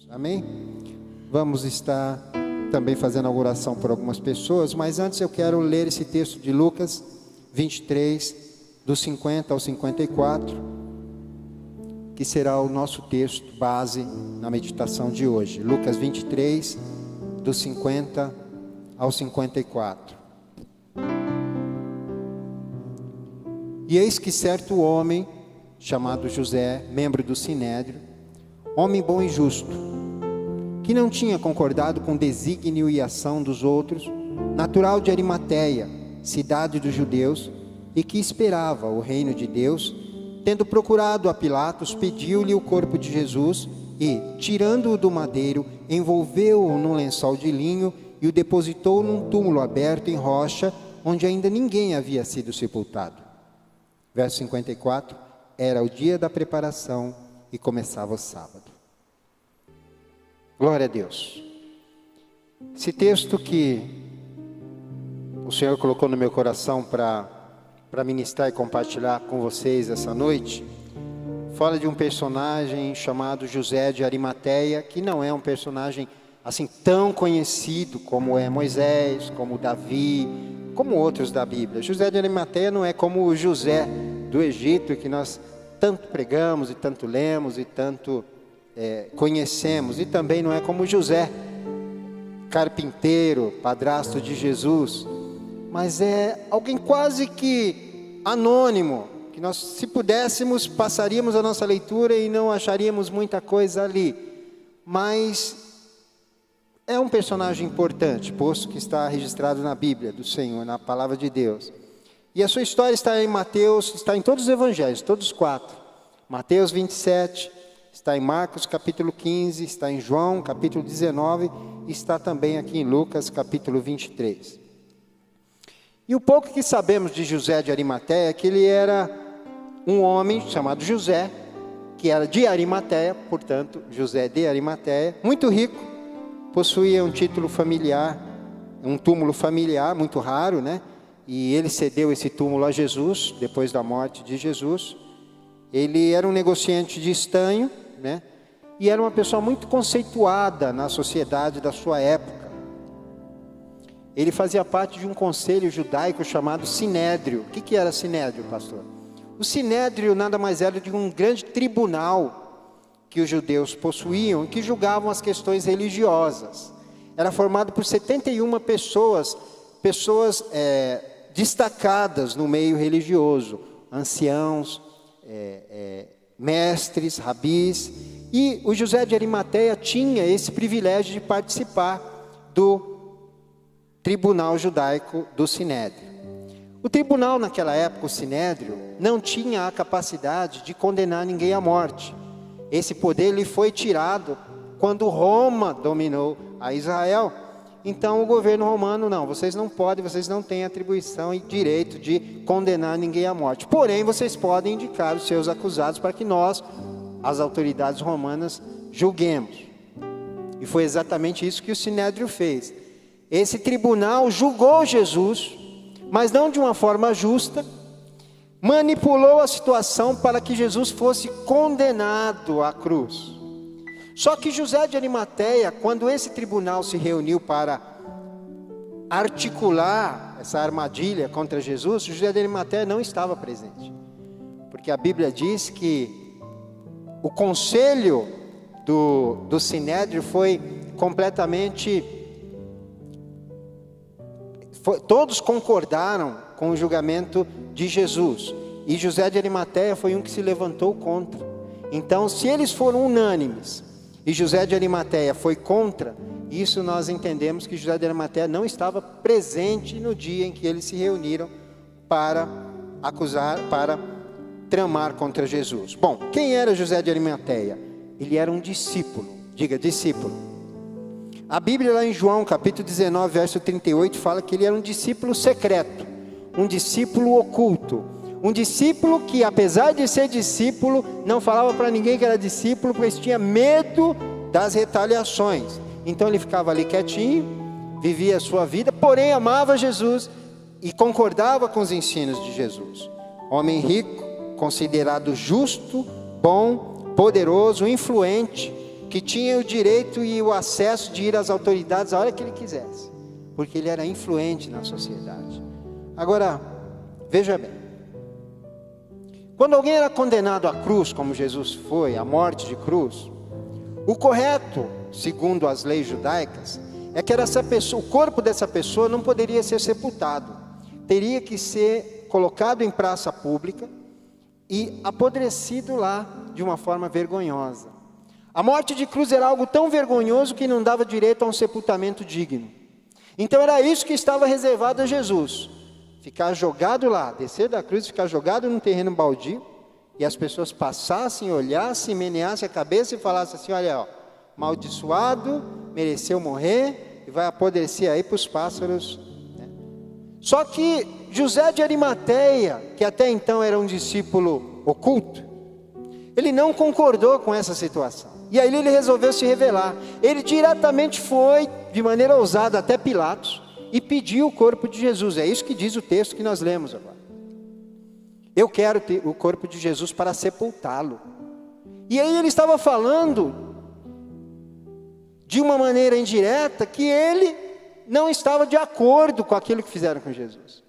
Amém? Vamos estar também fazendo a oração por algumas pessoas, mas antes eu quero ler esse texto de Lucas 23, do 50 ao 54, que será o nosso texto base na meditação de hoje. Lucas 23, do 50 ao 54. E eis que certo homem, chamado José, membro do Sinédrio, homem bom e justo, que não tinha concordado com o desígnio e ação dos outros, natural de Arimateia, cidade dos judeus, e que esperava o reino de Deus, tendo procurado a Pilatos, pediu-lhe o corpo de Jesus e, tirando-o do madeiro, envolveu-o num lençol de linho e o depositou num túmulo aberto em rocha, onde ainda ninguém havia sido sepultado. Verso 54, era o dia da preparação e começava o sábado. Glória a Deus. Esse texto que o Senhor colocou no meu coração para ministrar e compartilhar com vocês essa noite, fala de um personagem chamado José de Arimateia, que não é um personagem assim tão conhecido como é Moisés, como Davi, como outros da Bíblia. José de Arimateia não é como o José do Egito, que nós tanto pregamos e tanto lemos e tanto conhecemos, e também não é como José, carpinteiro, padrasto de Jesus, mas é alguém quase que anônimo, que nós, se pudéssemos, passaríamos a nossa leitura e não acharíamos muita coisa ali, mas é um personagem importante, posto que está registrado na Bíblia do Senhor, na palavra de Deus. E a sua história está em Mateus, está em todos os evangelhos, todos os 4. Mateus 27, está em Marcos capítulo 15, está em João capítulo 19, e está também aqui em Lucas capítulo 23. E o pouco que sabemos de José de Arimateia é que ele era um homem chamado José, que era de Arimateia, portanto, José de Arimateia, muito rico, possuía um título familiar, um túmulo familiar muito raro, né? E ele cedeu esse túmulo a Jesus, depois da morte de Jesus. Ele era um negociante de estanho, né? E era uma pessoa muito conceituada na sociedade da sua época. Ele fazia parte de um conselho judaico chamado Sinédrio. O que era Sinédrio, pastor? O Sinédrio nada mais era de um grande tribunal que os judeus possuíam, que julgavam as questões religiosas. Era formado por 71 pessoas destacadas no meio religioso, anciãos, mestres, rabis, e o José de Arimateia tinha esse privilégio de participar do tribunal judaico do Sinédrio. O tribunal naquela época, o Sinédrio, não tinha a capacidade de condenar ninguém à morte. Esse poder lhe foi tirado quando Roma dominou a Israel. Então o governo romano, não, vocês não podem, vocês não têm atribuição e direito de condenar ninguém à morte. Porém, vocês podem indicar os seus acusados para que nós, as autoridades romanas, julguemos. E foi exatamente isso que o Sinédrio fez. Esse tribunal julgou Jesus, mas não de uma forma justa, manipulou a situação para que Jesus fosse condenado à cruz. Só que José de Arimateia, quando esse tribunal se reuniu para articular essa armadilha contra Jesus, José de Arimateia não estava presente. Porque a Bíblia diz que o conselho do Sinédrio foi completamente... todos concordaram com o julgamento de Jesus. E José de Arimateia foi um que se levantou contra. Então, se eles foram unânimes e José de Arimateia foi contra, isso nós entendemos que José de Arimateia não estava presente no dia em que eles se reuniram para acusar, para tramar contra Jesus. Bom, quem era José de Arimateia? Ele era um discípulo, diga discípulo. A Bíblia lá em João capítulo 19, verso 38, fala que ele era um discípulo secreto, um discípulo oculto. Um discípulo que, apesar de ser discípulo, não falava para ninguém que era discípulo, pois tinha medo das retaliações. Então ele ficava ali quietinho, vivia a sua vida, porém amava Jesus e concordava com os ensinos de Jesus. Homem rico, considerado justo, bom, poderoso, influente, que tinha o direito e o acesso de ir às autoridades a hora que ele quisesse, porque ele era influente na sociedade. Agora, veja bem, quando alguém era condenado à cruz, como Jesus foi, à morte de cruz, o correto, segundo as leis judaicas, é que essa pessoa, o corpo dessa pessoa não poderia ser sepultado, teria que ser colocado em praça pública e apodrecido lá de uma forma vergonhosa. A morte de cruz era algo tão vergonhoso que não dava direito a um sepultamento digno. Então era isso que estava reservado a Jesus, ficar jogado lá, descer da cruz, ficar jogado num terreno baldio, e as pessoas passassem, olhassem, meneassem a cabeça e falassem assim: olha, ó, amaldiçoado, mereceu morrer e vai apodrecer aí para os pássaros. Só que José de Arimateia, que até então era um discípulo oculto, ele não concordou com essa situação. E aí ele resolveu se revelar. Ele diretamente foi, de maneira ousada, até Pilatos e pediu o corpo de Jesus. É isso que diz o texto que nós lemos agora. Eu quero ter o corpo de Jesus para sepultá-lo. E aí ele estava falando de uma maneira indireta que ele não estava de acordo com aquilo que fizeram com Jesus.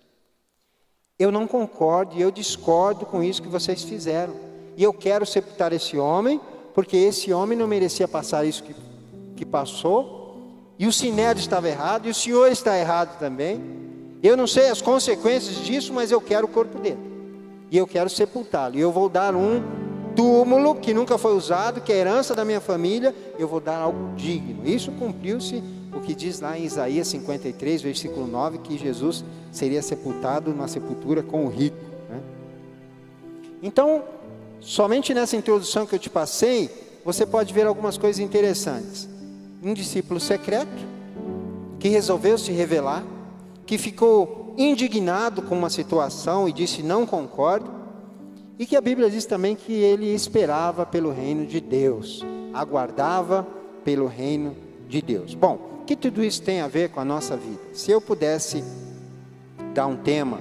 Eu não concordo e eu discordo com isso que vocês fizeram. E eu quero sepultar esse homem, porque esse homem não merecia passar isso que passou. E o Sinédrio estava errado, e o senhor está errado também. Eu não sei as consequências disso, mas eu quero o corpo dele. E eu quero sepultá-lo. E eu vou dar um túmulo que nunca foi usado, que é herança da minha família. Eu vou dar algo digno. Isso cumpriu-se o que diz lá em Isaías 53, versículo 9, que Jesus seria sepultado numa sepultura com o rico, né? Então, somente nessa introdução que eu te passei, você pode ver algumas coisas interessantes. Um discípulo secreto, que resolveu se revelar, que ficou indignado com uma situação e disse: não concordo, e que a Bíblia diz também que ele esperava pelo reino de Deus, aguardava pelo reino de Deus. Bom, o que tudo isso tem a ver com a nossa vida? Se eu pudesse dar um tema,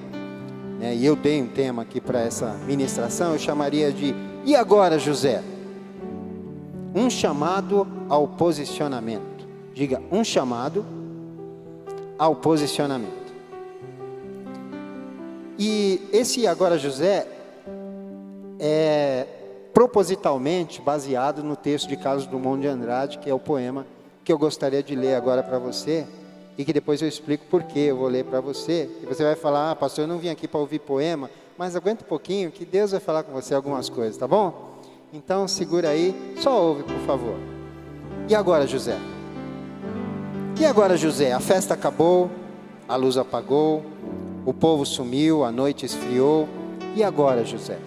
né, e eu dei um tema aqui para essa ministração, eu chamaria de: e agora, José? Um chamado ao posicionamento. Diga: um chamado ao posicionamento. E esse agora, José, é propositalmente baseado no texto de Carlos Drummond de Andrade, que é o poema que eu gostaria de ler agora para você, e que depois eu explico por que eu vou ler para você. E você vai falar: ah, pastor, eu não vim aqui para ouvir poema, mas aguenta um pouquinho que Deus vai falar com você algumas coisas, tá bom? Então segura aí, só ouve, por favor. E agora, José? E agora, José? A festa acabou, a luz apagou, o povo sumiu, a noite esfriou. E agora, José?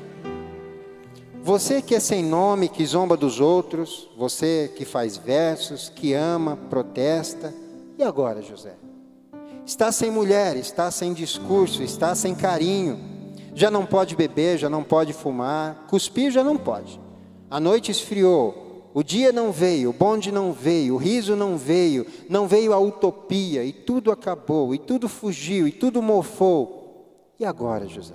Você que é sem nome, que zomba dos outros, você que faz versos, que ama, protesta. E agora, José? Está sem mulher, está sem discurso, está sem carinho. Já não pode beber, já não pode fumar, cuspir já não pode. A noite esfriou, o dia não veio, o bonde não veio, o riso não veio a utopia, e tudo acabou, e tudo fugiu, e tudo mofou. E agora, José?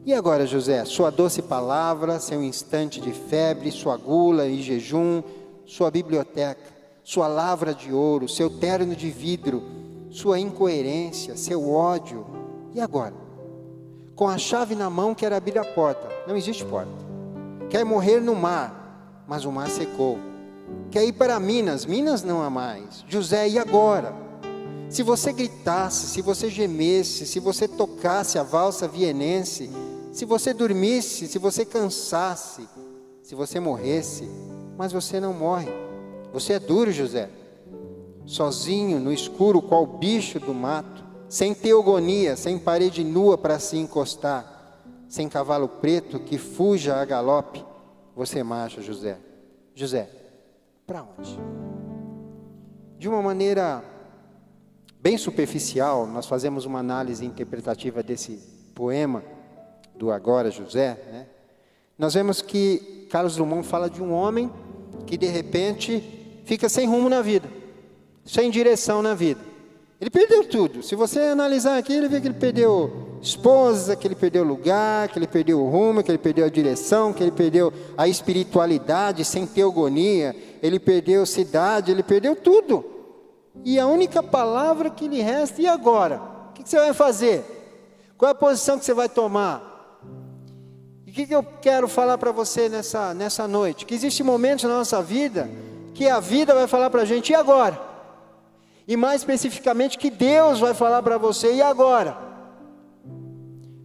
E agora, José? Sua doce palavra, seu instante de febre, sua gula e jejum, sua biblioteca, sua lavra de ouro, seu terno de vidro, sua incoerência, seu ódio. E agora? Com a chave na mão, quer abrir a porta. Não existe porta. Quer morrer no mar, mas o mar secou. Quer ir para Minas, Minas não há mais. José, e agora? Se você gritasse, se você gemesse, se você tocasse a valsa vienense, se você dormisse, se você cansasse, se você morresse, mas você não morre. Você é duro, José. Sozinho, no escuro, qual bicho do mato, sem teogonia, sem parede nua para se encostar, sem cavalo preto que fuja a galope, você marcha, José. José, para onde? De uma maneira bem superficial, nós fazemos uma análise interpretativa desse poema do Agora, José, né? Nós vemos que Carlos Drummond fala de um homem que de repente fica sem rumo na vida, sem direção na vida. Ele perdeu tudo. Se você analisar aqui, ele vê que ele perdeu esposa, que ele perdeu o lugar, que ele perdeu o rumo, que ele perdeu a direção, que ele perdeu a espiritualidade sem teogonia, ele perdeu cidade, ele perdeu tudo. E a única palavra que lhe resta, e agora? O que você vai fazer? Qual é a posição que você vai tomar? E o que eu quero falar para você nessa noite? Que existem momentos na nossa vida que a vida vai falar para a gente, e agora? E mais especificamente que Deus vai falar para você, e agora?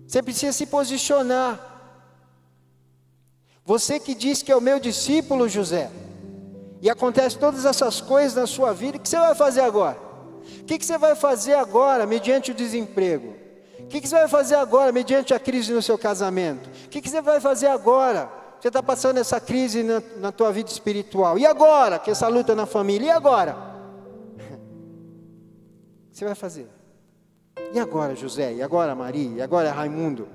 Você precisa se posicionar. Você que diz que é o meu discípulo, José, e acontece todas essas coisas na sua vida, o que você vai fazer agora? O que você vai fazer agora mediante o desemprego? O que você vai fazer agora mediante a crise no seu casamento? O que você vai fazer agora? Você está passando essa crise na tua vida espiritual. E agora? Que essa luta na família. E agora? O que você vai fazer? E agora, José? E agora, Maria? E agora, Raimundo?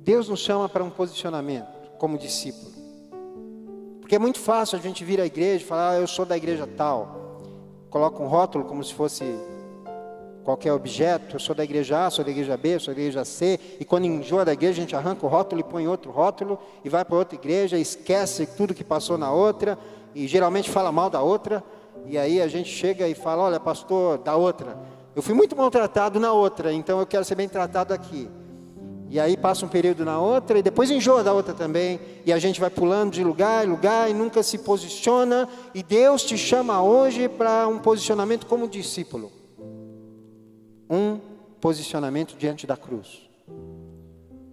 Deus nos chama para um posicionamento como discípulo. Porque é muito fácil a gente vir à igreja e falar, eu sou da igreja tal. Coloca um rótulo como se fosse qualquer objeto. Eu sou da igreja A, sou da igreja B, sou da igreja C. E quando enjoa da igreja, a gente arranca o rótulo e põe outro rótulo. E vai para outra igreja, esquece tudo que passou na outra. E geralmente fala mal da outra. E aí a gente chega e fala, olha pastor, da outra, eu fui muito maltratado na outra, então eu quero ser bem tratado aqui. E aí passa um período na outra e depois enjoa da outra também. E a gente vai pulando de lugar em lugar e nunca se posiciona. E Deus te chama hoje para um posicionamento como discípulo. Um posicionamento diante da cruz.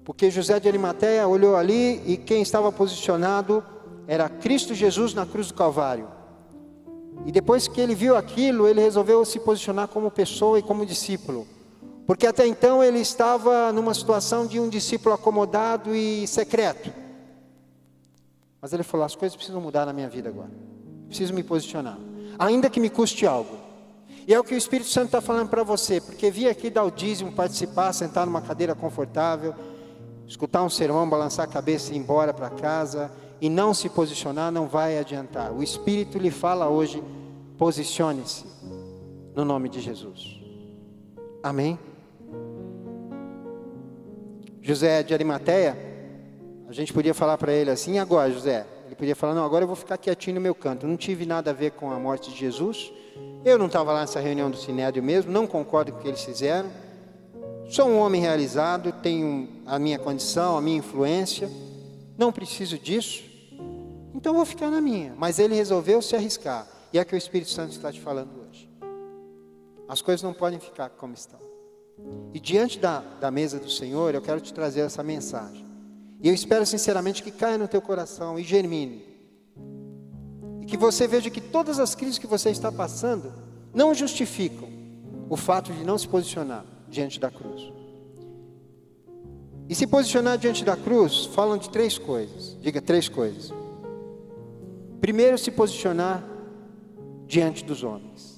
Porque José de Arimateia olhou ali e quem estava posicionado era Cristo Jesus na cruz do Calvário. E depois que ele viu aquilo, ele resolveu se posicionar como pessoa e como discípulo. Porque até então ele estava numa situação de um discípulo acomodado e secreto. Mas ele falou, as coisas precisam mudar na minha vida agora. Preciso me posicionar. Ainda que me custe algo. E é o que o Espírito Santo está falando para você. Porque vir aqui dar o dízimo, participar, sentar numa cadeira confortável, escutar um sermão, balançar a cabeça e ir embora para casa, e não se posicionar, não vai adiantar. O Espírito lhe fala hoje, posicione-se, no nome de Jesus. Amém? José de Arimateia, a gente podia falar para ele assim, e agora José? Ele podia falar, não, agora eu vou ficar quietinho no meu canto, não tive nada a ver com a morte de Jesus, eu não estava lá nessa reunião do Sinédrio mesmo, não concordo com o que eles fizeram, sou um homem realizado, tenho a minha condição, a minha influência, não preciso disso, então vou ficar na minha. Mas ele resolveu se arriscar, e é que o Espírito Santo está te falando hoje. As coisas não podem ficar como estão. E diante da mesa do Senhor, eu quero te trazer essa mensagem. E eu espero sinceramente que caia no teu coração e germine. E que você veja que todas as crises que você está passando não justificam o fato de não se posicionar diante da cruz. E se posicionar diante da cruz, falam de 3 coisas. Diga 3 coisas. Primeiro, se posicionar diante dos homens.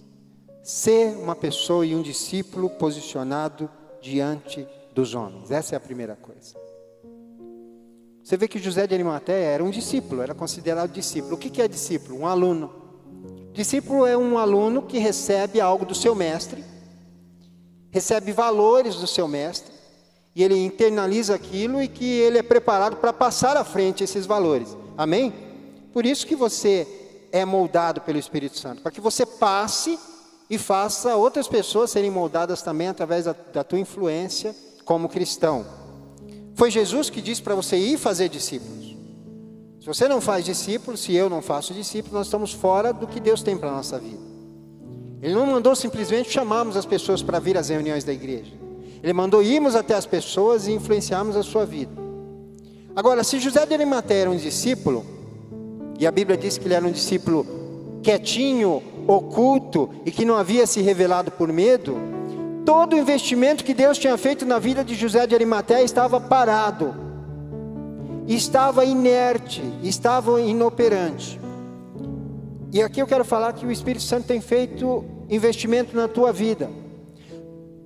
Ser uma pessoa e um discípulo posicionado diante dos homens. Essa é a primeira coisa. Você vê que José de Arimateia era um discípulo, era considerado discípulo. O que é discípulo? Um aluno. Discípulo é um aluno que recebe algo do seu mestre, recebe valores do seu mestre, e ele internaliza aquilo e que ele é preparado para passar à frente esses valores. Amém? Por isso que você é moldado pelo Espírito Santo, para que você passe e faça outras pessoas serem moldadas também através da tua influência como cristão. Foi Jesus que disse para você ir fazer discípulos. Se você não faz discípulos, se eu não faço discípulos, nós estamos fora do que Deus tem para a nossa vida. Ele não mandou simplesmente chamarmos as pessoas para vir às reuniões da igreja. Ele mandou irmos até as pessoas e influenciarmos a sua vida. Agora, se José de Arimateia era um discípulo, e a Bíblia diz que ele era um discípulo quietinho, oculto, e que não havia se revelado por medo, todo o investimento que Deus tinha feito na vida de José de Arimateia estava parado, estava inerte, estava inoperante. E aqui eu quero falar que o Espírito Santo tem feito investimento na tua vida.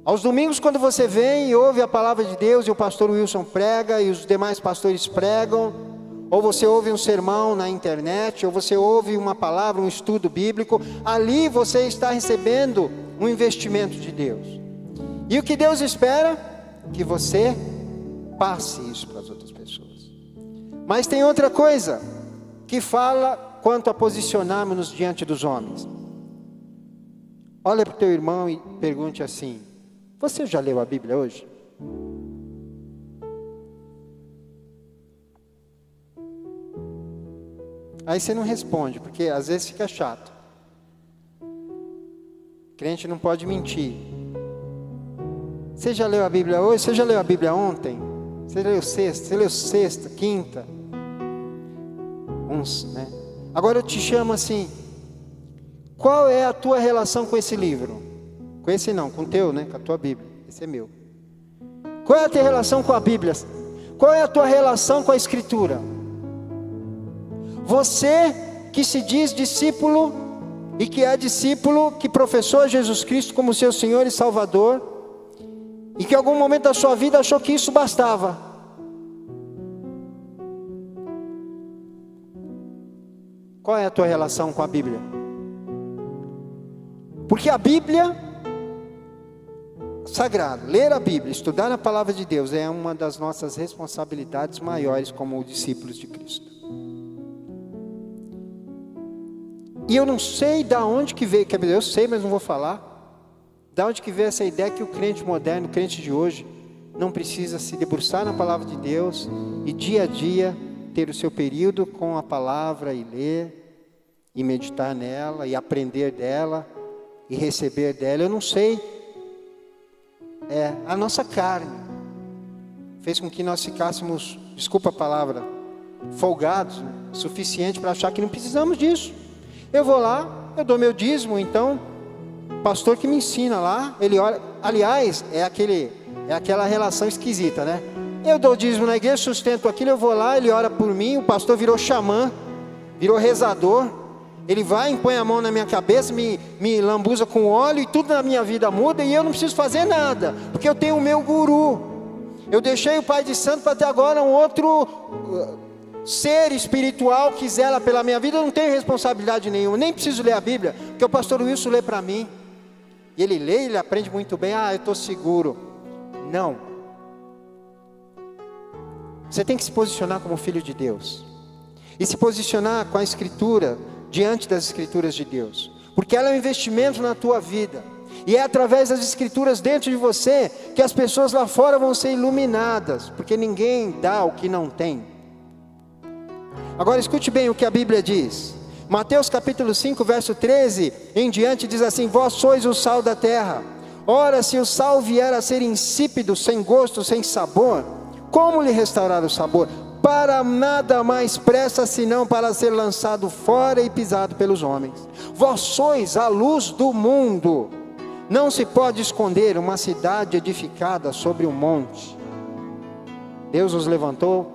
Aos domingos, quando você vem e ouve a palavra de Deus, e o pastor Wilson prega, e os demais pastores pregam, ou você ouve um sermão na internet, ou você ouve uma palavra, um estudo bíblico, ali você está recebendo um investimento de Deus. E o que Deus espera? Que você passe isso para as outras pessoas. Mas tem outra coisa que fala quanto a posicionarmos-nos diante dos homens. Olha para o teu irmão e pergunte assim: você já leu a Bíblia hoje? Aí você não responde, porque às vezes fica chato. Crente não pode mentir. Você já leu a Bíblia hoje? Você já leu a Bíblia ontem? Você leu sexta? Você leu sexta, quinta? Uns, né? Agora eu te chamo assim: qual é a tua relação com esse livro? Com esse não, com o teu, né? Com a tua Bíblia. Esse é meu. Qual é a tua relação com a Bíblia? Qual é a tua relação com a Escritura? Você que se diz discípulo e que é discípulo, que professou Jesus Cristo como seu Senhor e Salvador, e que em algum momento da sua vida achou que isso bastava. Qual é a tua relação com a Bíblia? Porque a Bíblia sagrada, ler a Bíblia, estudar a palavra de Deus é uma das nossas responsabilidades maiores como discípulos de Cristo. E eu não sei da onde que veio, quer dizer, eu sei, mas não vou falar, da onde que veio essa ideia que o crente moderno, o crente de hoje, não precisa se debruçar na palavra de Deus e dia a dia ter o seu período com a palavra e ler e meditar nela e aprender dela e receber dela. Eu não sei, a nossa carne fez com que nós ficássemos, desculpa a palavra, folgados, né? Suficiente para achar que não precisamos disso. Eu vou lá, eu dou meu dízimo, então o pastor que me ensina lá, ele ora. Aliás, é aquela relação esquisita, né? Eu dou dízimo na igreja, sustento aquilo, eu vou lá, ele ora por mim, o pastor virou xamã, virou rezador, ele vai, põe a mão na minha cabeça, me lambuza com óleo e tudo na minha vida muda e eu não preciso fazer nada, porque eu tenho o meu guru. Eu deixei o Pai de Santo para ter agora um outro ser espiritual que zela pela minha vida. Eu não tenho responsabilidade nenhuma, nem preciso ler a Bíblia, porque o pastor Wilson lê para mim, e ele lê, ele aprende muito bem. Eu estou seguro. Não, você tem que se posicionar como filho de Deus, e se posicionar com a Escritura, diante das Escrituras de Deus, porque ela é um investimento na tua vida, e é através das Escrituras dentro de você, que as pessoas lá fora vão ser iluminadas, porque ninguém dá o que não tem. Agora escute bem o que a Bíblia diz, Mateus capítulo 5, verso 13 em diante, diz assim: vós sois o sal da terra. Ora, se o sal vier a ser insípido, sem gosto, sem sabor, como lhe restaurar o sabor? Para nada mais presta, senão para ser lançado fora e pisado pelos homens. Vós sois a luz do mundo. Não se pode esconder uma cidade edificada sobre um monte. Deus nos levantou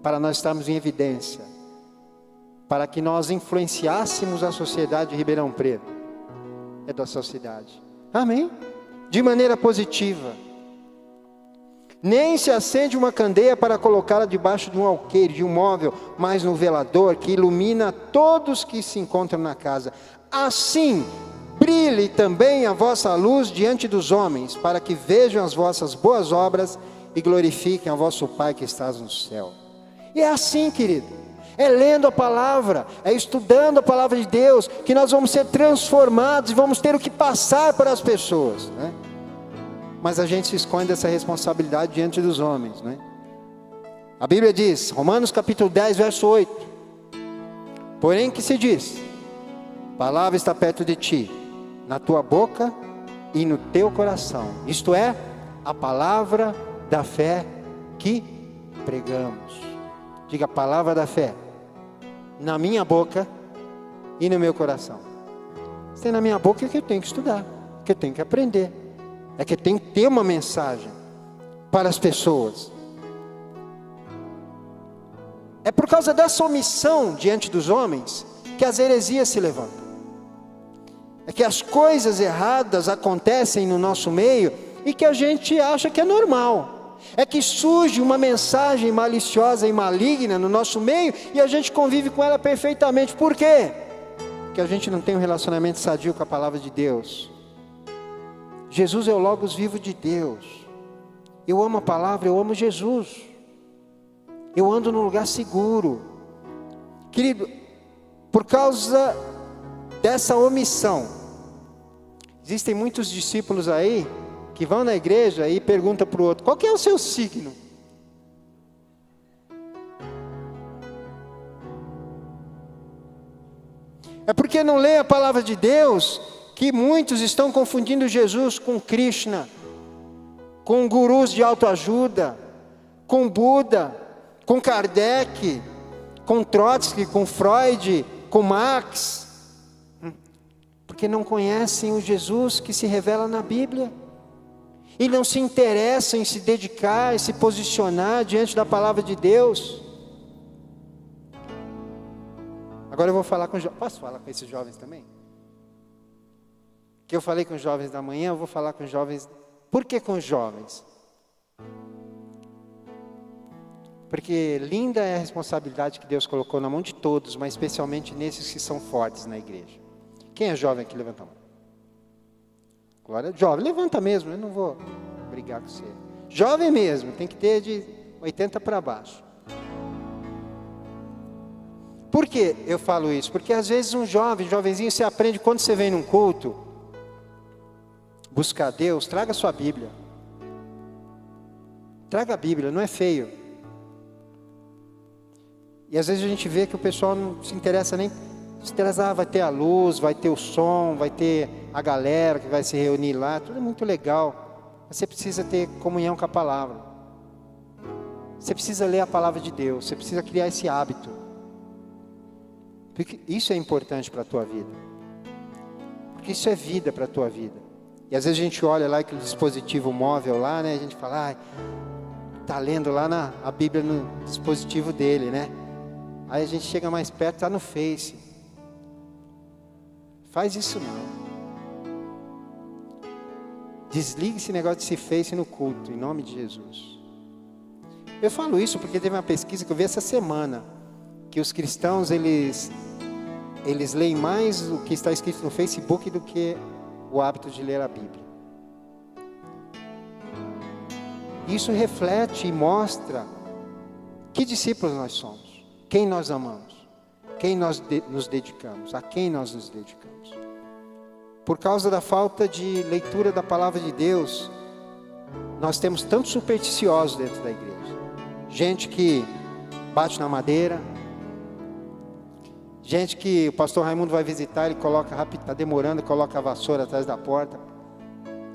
para nós estarmos em evidência, para que nós influenciássemos a sociedade de Ribeirão Preto, é da sociedade, amém? De maneira positiva. Nem se acende uma candeia para colocá-la debaixo de um alqueire, de um móvel, mas no velador, que ilumina todos que se encontram na casa. Assim, brilhe também a vossa luz diante dos homens, para que vejam as vossas boas obras e glorifiquem a vosso Pai que estás no céu. E é assim, querido, é lendo a palavra, é estudando a palavra de Deus, que nós vamos ser transformados e vamos ter o que passar para as pessoas, né? Mas a gente se esconde dessa responsabilidade diante dos homens, né? A Bíblia diz, Romanos capítulo 10, verso 8: porém que se diz, a palavra está perto de ti, na tua boca e no teu coração, isto é, a palavra da fé que pregamos. Diga: a palavra da fé na minha boca e no meu coração. Se tem na minha boca é que eu tenho que estudar, que eu tenho que aprender, é que eu tenho que ter uma mensagem para as pessoas. É por causa dessa omissão diante dos homens que as heresias se levantam. É que as coisas erradas acontecem no nosso meio e que a gente acha que é normal. É que surge uma mensagem maliciosa e maligna no nosso meio e a gente convive com ela perfeitamente. Por quê? Porque a gente não tem um relacionamento sadio com a palavra de Deus. Jesus é o Logos vivo de Deus. Eu amo a palavra, eu amo Jesus. Eu ando num lugar seguro. Querido, por causa dessa omissão, existem muitos discípulos aí que vão na igreja e perguntam para o outro: qual que é o seu signo? É porque não lê a palavra de Deus que muitos estão confundindo Jesus com Krishna, com gurus de autoajuda, com Buda, com Kardec, com Trotsky, com Freud, com Marx, porque não conhecem o Jesus que se revela na Bíblia, e não se interessam em se dedicar, em se posicionar diante da palavra de Deus. Agora eu vou falar com jovens. Posso falar com esses jovens também? Que eu falei com os jovens da manhã, eu vou falar com os jovens. Por que com os jovens? Porque linda é a responsabilidade que Deus colocou na mão de todos, mas especialmente nesses que são fortes na igreja. Quem é jovem aqui? Levanta a mão. Glória, jovem, levanta mesmo, eu não vou brigar com você. Jovem mesmo, tem que ter de 80 para baixo. Por que eu falo isso? Porque às vezes um jovenzinho, você aprende quando você vem num culto, buscar Deus, traga a sua Bíblia. Traga a Bíblia, não é feio. E às vezes a gente vê que o pessoal não se interessa nem, se interessa, vai ter a luz, vai ter o som, vai ter a galera que vai se reunir lá, tudo é muito legal. Mas você precisa ter comunhão com a palavra. Você precisa ler a palavra de Deus, você precisa criar esse hábito. Porque isso é importante para a tua vida. Porque isso é vida para a tua vida. E às vezes a gente olha lá aquele dispositivo móvel lá, né? A gente fala, está lendo lá a Bíblia no dispositivo dele, né? Aí a gente chega mais perto, está no Face. Faz isso não. Desligue esse negócio de se Face no culto, em nome de Jesus. Eu falo isso porque teve uma pesquisa que eu vi essa semana, que os cristãos, eles leem mais o que está escrito no Facebook do que o hábito de ler a Bíblia. Isso reflete e mostra que discípulos nós somos, quem nós amamos, quem nós nos dedicamos, a quem nós nos dedicamos. Por causa da falta de leitura da palavra de Deus, nós temos tantos supersticiosos dentro da igreja. Gente que bate na madeira, gente que o pastor Raimundo vai visitar, ele coloca rápido, está demorando, coloca a vassoura atrás da porta.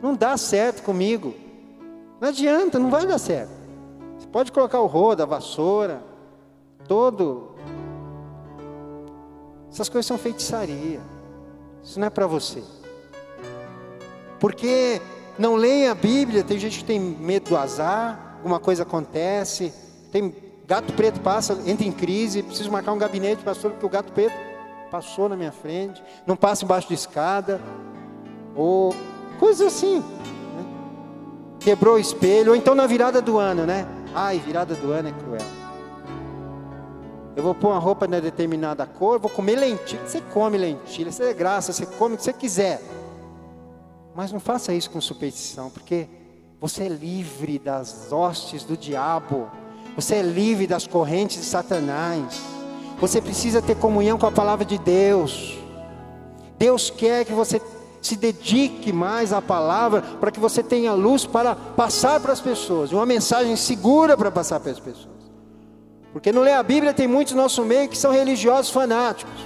Não dá certo comigo. Não adianta, não vai dar certo. Você pode colocar o rodo, a vassoura, essas coisas são feitiçaria. Isso não é para você. Porque não leem a Bíblia, tem gente que tem medo do azar, alguma coisa acontece, tem gato preto passa, entra em crise, preciso marcar um gabinete, pastor, porque o gato preto passou na minha frente, não passa embaixo de escada, ou coisas assim, né? Quebrou o espelho, ou então na virada do ano, né? Ai, virada do ano é cruel. Eu vou pôr uma roupa de determinada cor, vou comer lentilha. Você come lentilha, você é graça, você come o que você quiser. Mas não faça isso com superstição, porque você é livre das hostes do diabo. Você é livre das correntes de Satanás. Você precisa ter comunhão com a palavra de Deus. Deus quer que você se dedique mais à palavra, para que você tenha luz para passar para as pessoas, uma mensagem segura para passar para as pessoas. Porque não lê a Bíblia, tem muitos no nosso meio que são religiosos fanáticos.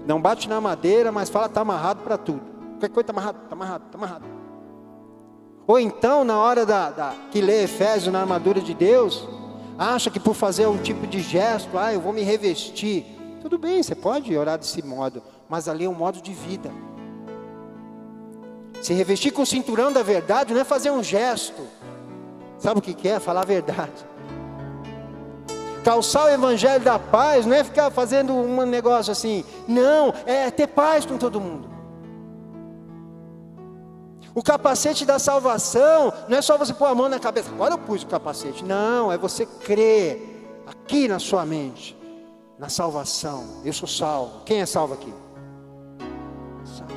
Não bate na madeira, mas fala está amarrado para tudo. Qualquer coisa está amarrado, está amarrado, está amarrado. Ou então, na hora que lê Efésios na armadura de Deus, acha que por fazer um tipo de gesto, eu vou me revestir. Tudo bem, você pode orar desse modo, mas ali é um modo de vida. Se revestir com o cinturão da verdade não é fazer um gesto. Sabe o que é? Falar a verdade. Calçar o evangelho da paz não é ficar fazendo um negócio assim. Não, é ter paz com todo mundo. O capacete da salvação não é só você pôr a mão na cabeça. Agora eu pus o capacete. Não, é você crer aqui na sua mente, na salvação. Eu sou salvo. Quem é salvo aqui? Salvo.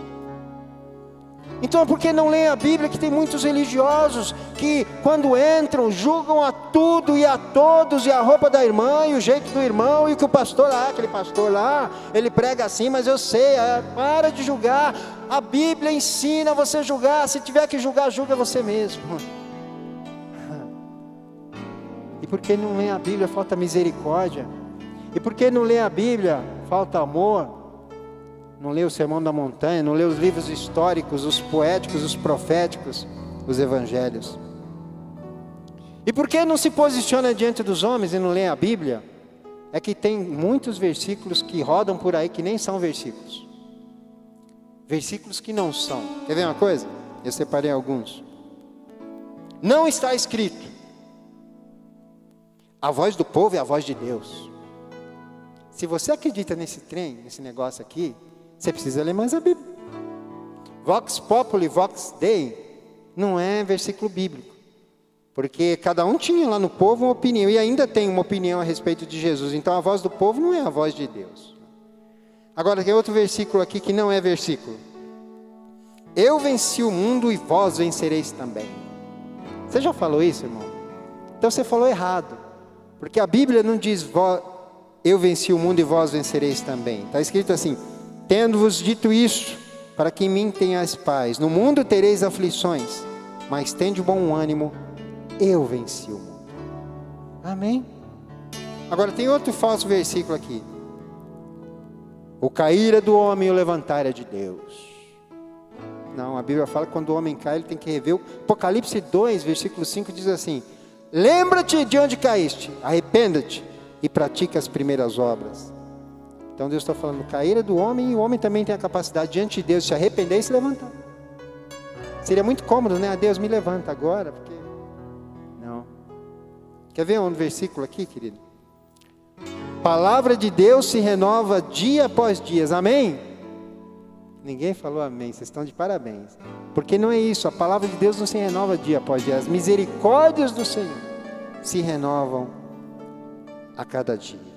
Então por que não leem a Bíblia? Que tem muitos religiosos que quando entram julgam a tudo e a todos, e a roupa da irmã, e o jeito do irmão, e que o pastor lá, aquele pastor lá, ele prega assim, mas eu sei, para de julgar. A Bíblia ensina você a julgar. Se tiver que julgar, julga você mesmo. E por que não lê a Bíblia? Falta misericórdia. E por que não lê a Bíblia? Falta amor. Não lê o Sermão da Montanha, não lê os livros históricos, os poéticos, os proféticos, os evangelhos. E por que não se posiciona diante dos homens e não lê a Bíblia? É que tem muitos versículos que rodam por aí que nem são versículos. Versículos que não são. Quer ver uma coisa? Eu separei alguns. Não está escrito: a voz do povo é a voz de Deus. Se você acredita nesse trem, nesse negócio aqui, você precisa ler mais a Bíblia. Vox Populi, Vox Dei, não é versículo bíblico. Porque cada um tinha lá no povo uma opinião, e ainda tem uma opinião a respeito de Jesus. Então a voz do povo não é a voz de Deus. Agora tem outro versículo aqui que não é versículo. Eu venci o mundo e vós vencereis também. Você já falou isso, irmão? Então você falou errado. Porque a Bíblia não diz eu venci o mundo e vós vencereis também. Está escrito assim: tendo-vos dito isso, para que em mim tenhais paz. No mundo tereis aflições, mas tende bom ânimo, eu venci o mundo. Amém? Agora tem outro falso versículo aqui. O cair é do homem e o levantar é de Deus. Não, a Bíblia fala que quando o homem cai, ele tem que rever. O Apocalipse 2, versículo 5 diz assim: lembra-te de onde caíste, arrependa-te e pratica as primeiras obras. Então Deus está falando, cair é do homem, e o homem também tem a capacidade diante de Deus de se arrepender e se levantar. Seria muito cômodo, né? Deus me levanta agora, porque... Não. Quer ver um versículo aqui, querido? Palavra de Deus se renova dia após dia, amém? Ninguém falou amém, vocês estão de parabéns. Porque não é isso, a palavra de Deus não se renova dia após dia. As misericórdias do Senhor se renovam a cada dia.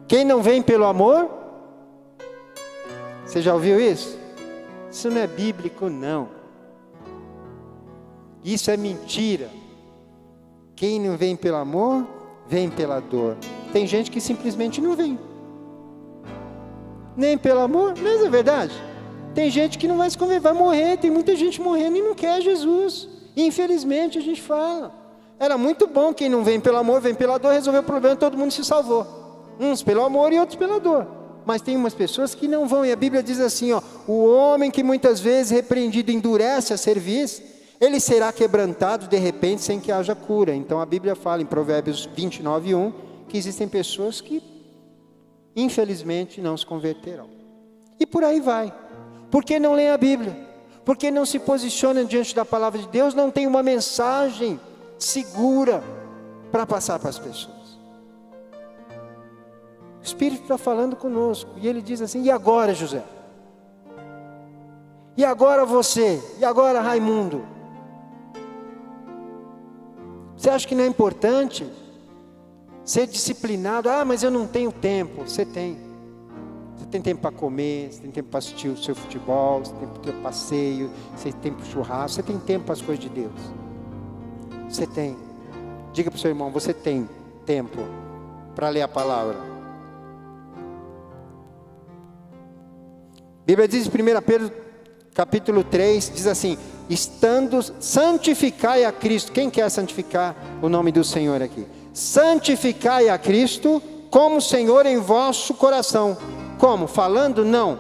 Quem não vem pelo amor? Você já ouviu isso? Isso não é bíblico, não. Isso é mentira. Quem não vem pelo amor, vem pela dor. Tem gente que simplesmente não vem. Nem pelo amor, mas é verdade. Tem gente que não vai se converter, vai morrer. Tem muita gente morrendo e não quer Jesus. Infelizmente a gente fala. Era muito bom quem não vem pelo amor, vem pela dor, resolveu o problema, todo mundo se salvou. Uns pelo amor e outros pela dor. Mas tem umas pessoas que não vão. E a Bíblia diz assim, ó: o homem que muitas vezes repreendido endurece a cerviz, ele será quebrantado de repente sem que haja cura. Então a Bíblia fala em Provérbios 29:1 que existem pessoas que infelizmente não se converterão. E por aí vai. Por que não lê a Bíblia? Por que não se posiciona diante da palavra de Deus? Não tem uma mensagem segura para passar para as pessoas. O Espírito está falando conosco, e Ele diz assim: e agora, José? E agora você? E agora, Raimundo? Você acha que não é importante ser disciplinado? Ah, mas eu não tenho tempo. Você tem. Você tem tempo para comer, você tem tempo para assistir o seu futebol, você tem tempo para o passeio, você tem tempo para o churrasco, você tem tempo para as coisas de Deus. Você tem. Diga para o seu irmão, você tem tempo para ler a palavra. A Bíblia diz em 1 Pedro capítulo 3, diz assim: santificai a Cristo. Quem quer santificar o nome do Senhor aqui? Santificai a Cristo como Senhor em vosso coração. Como? Falando? Não.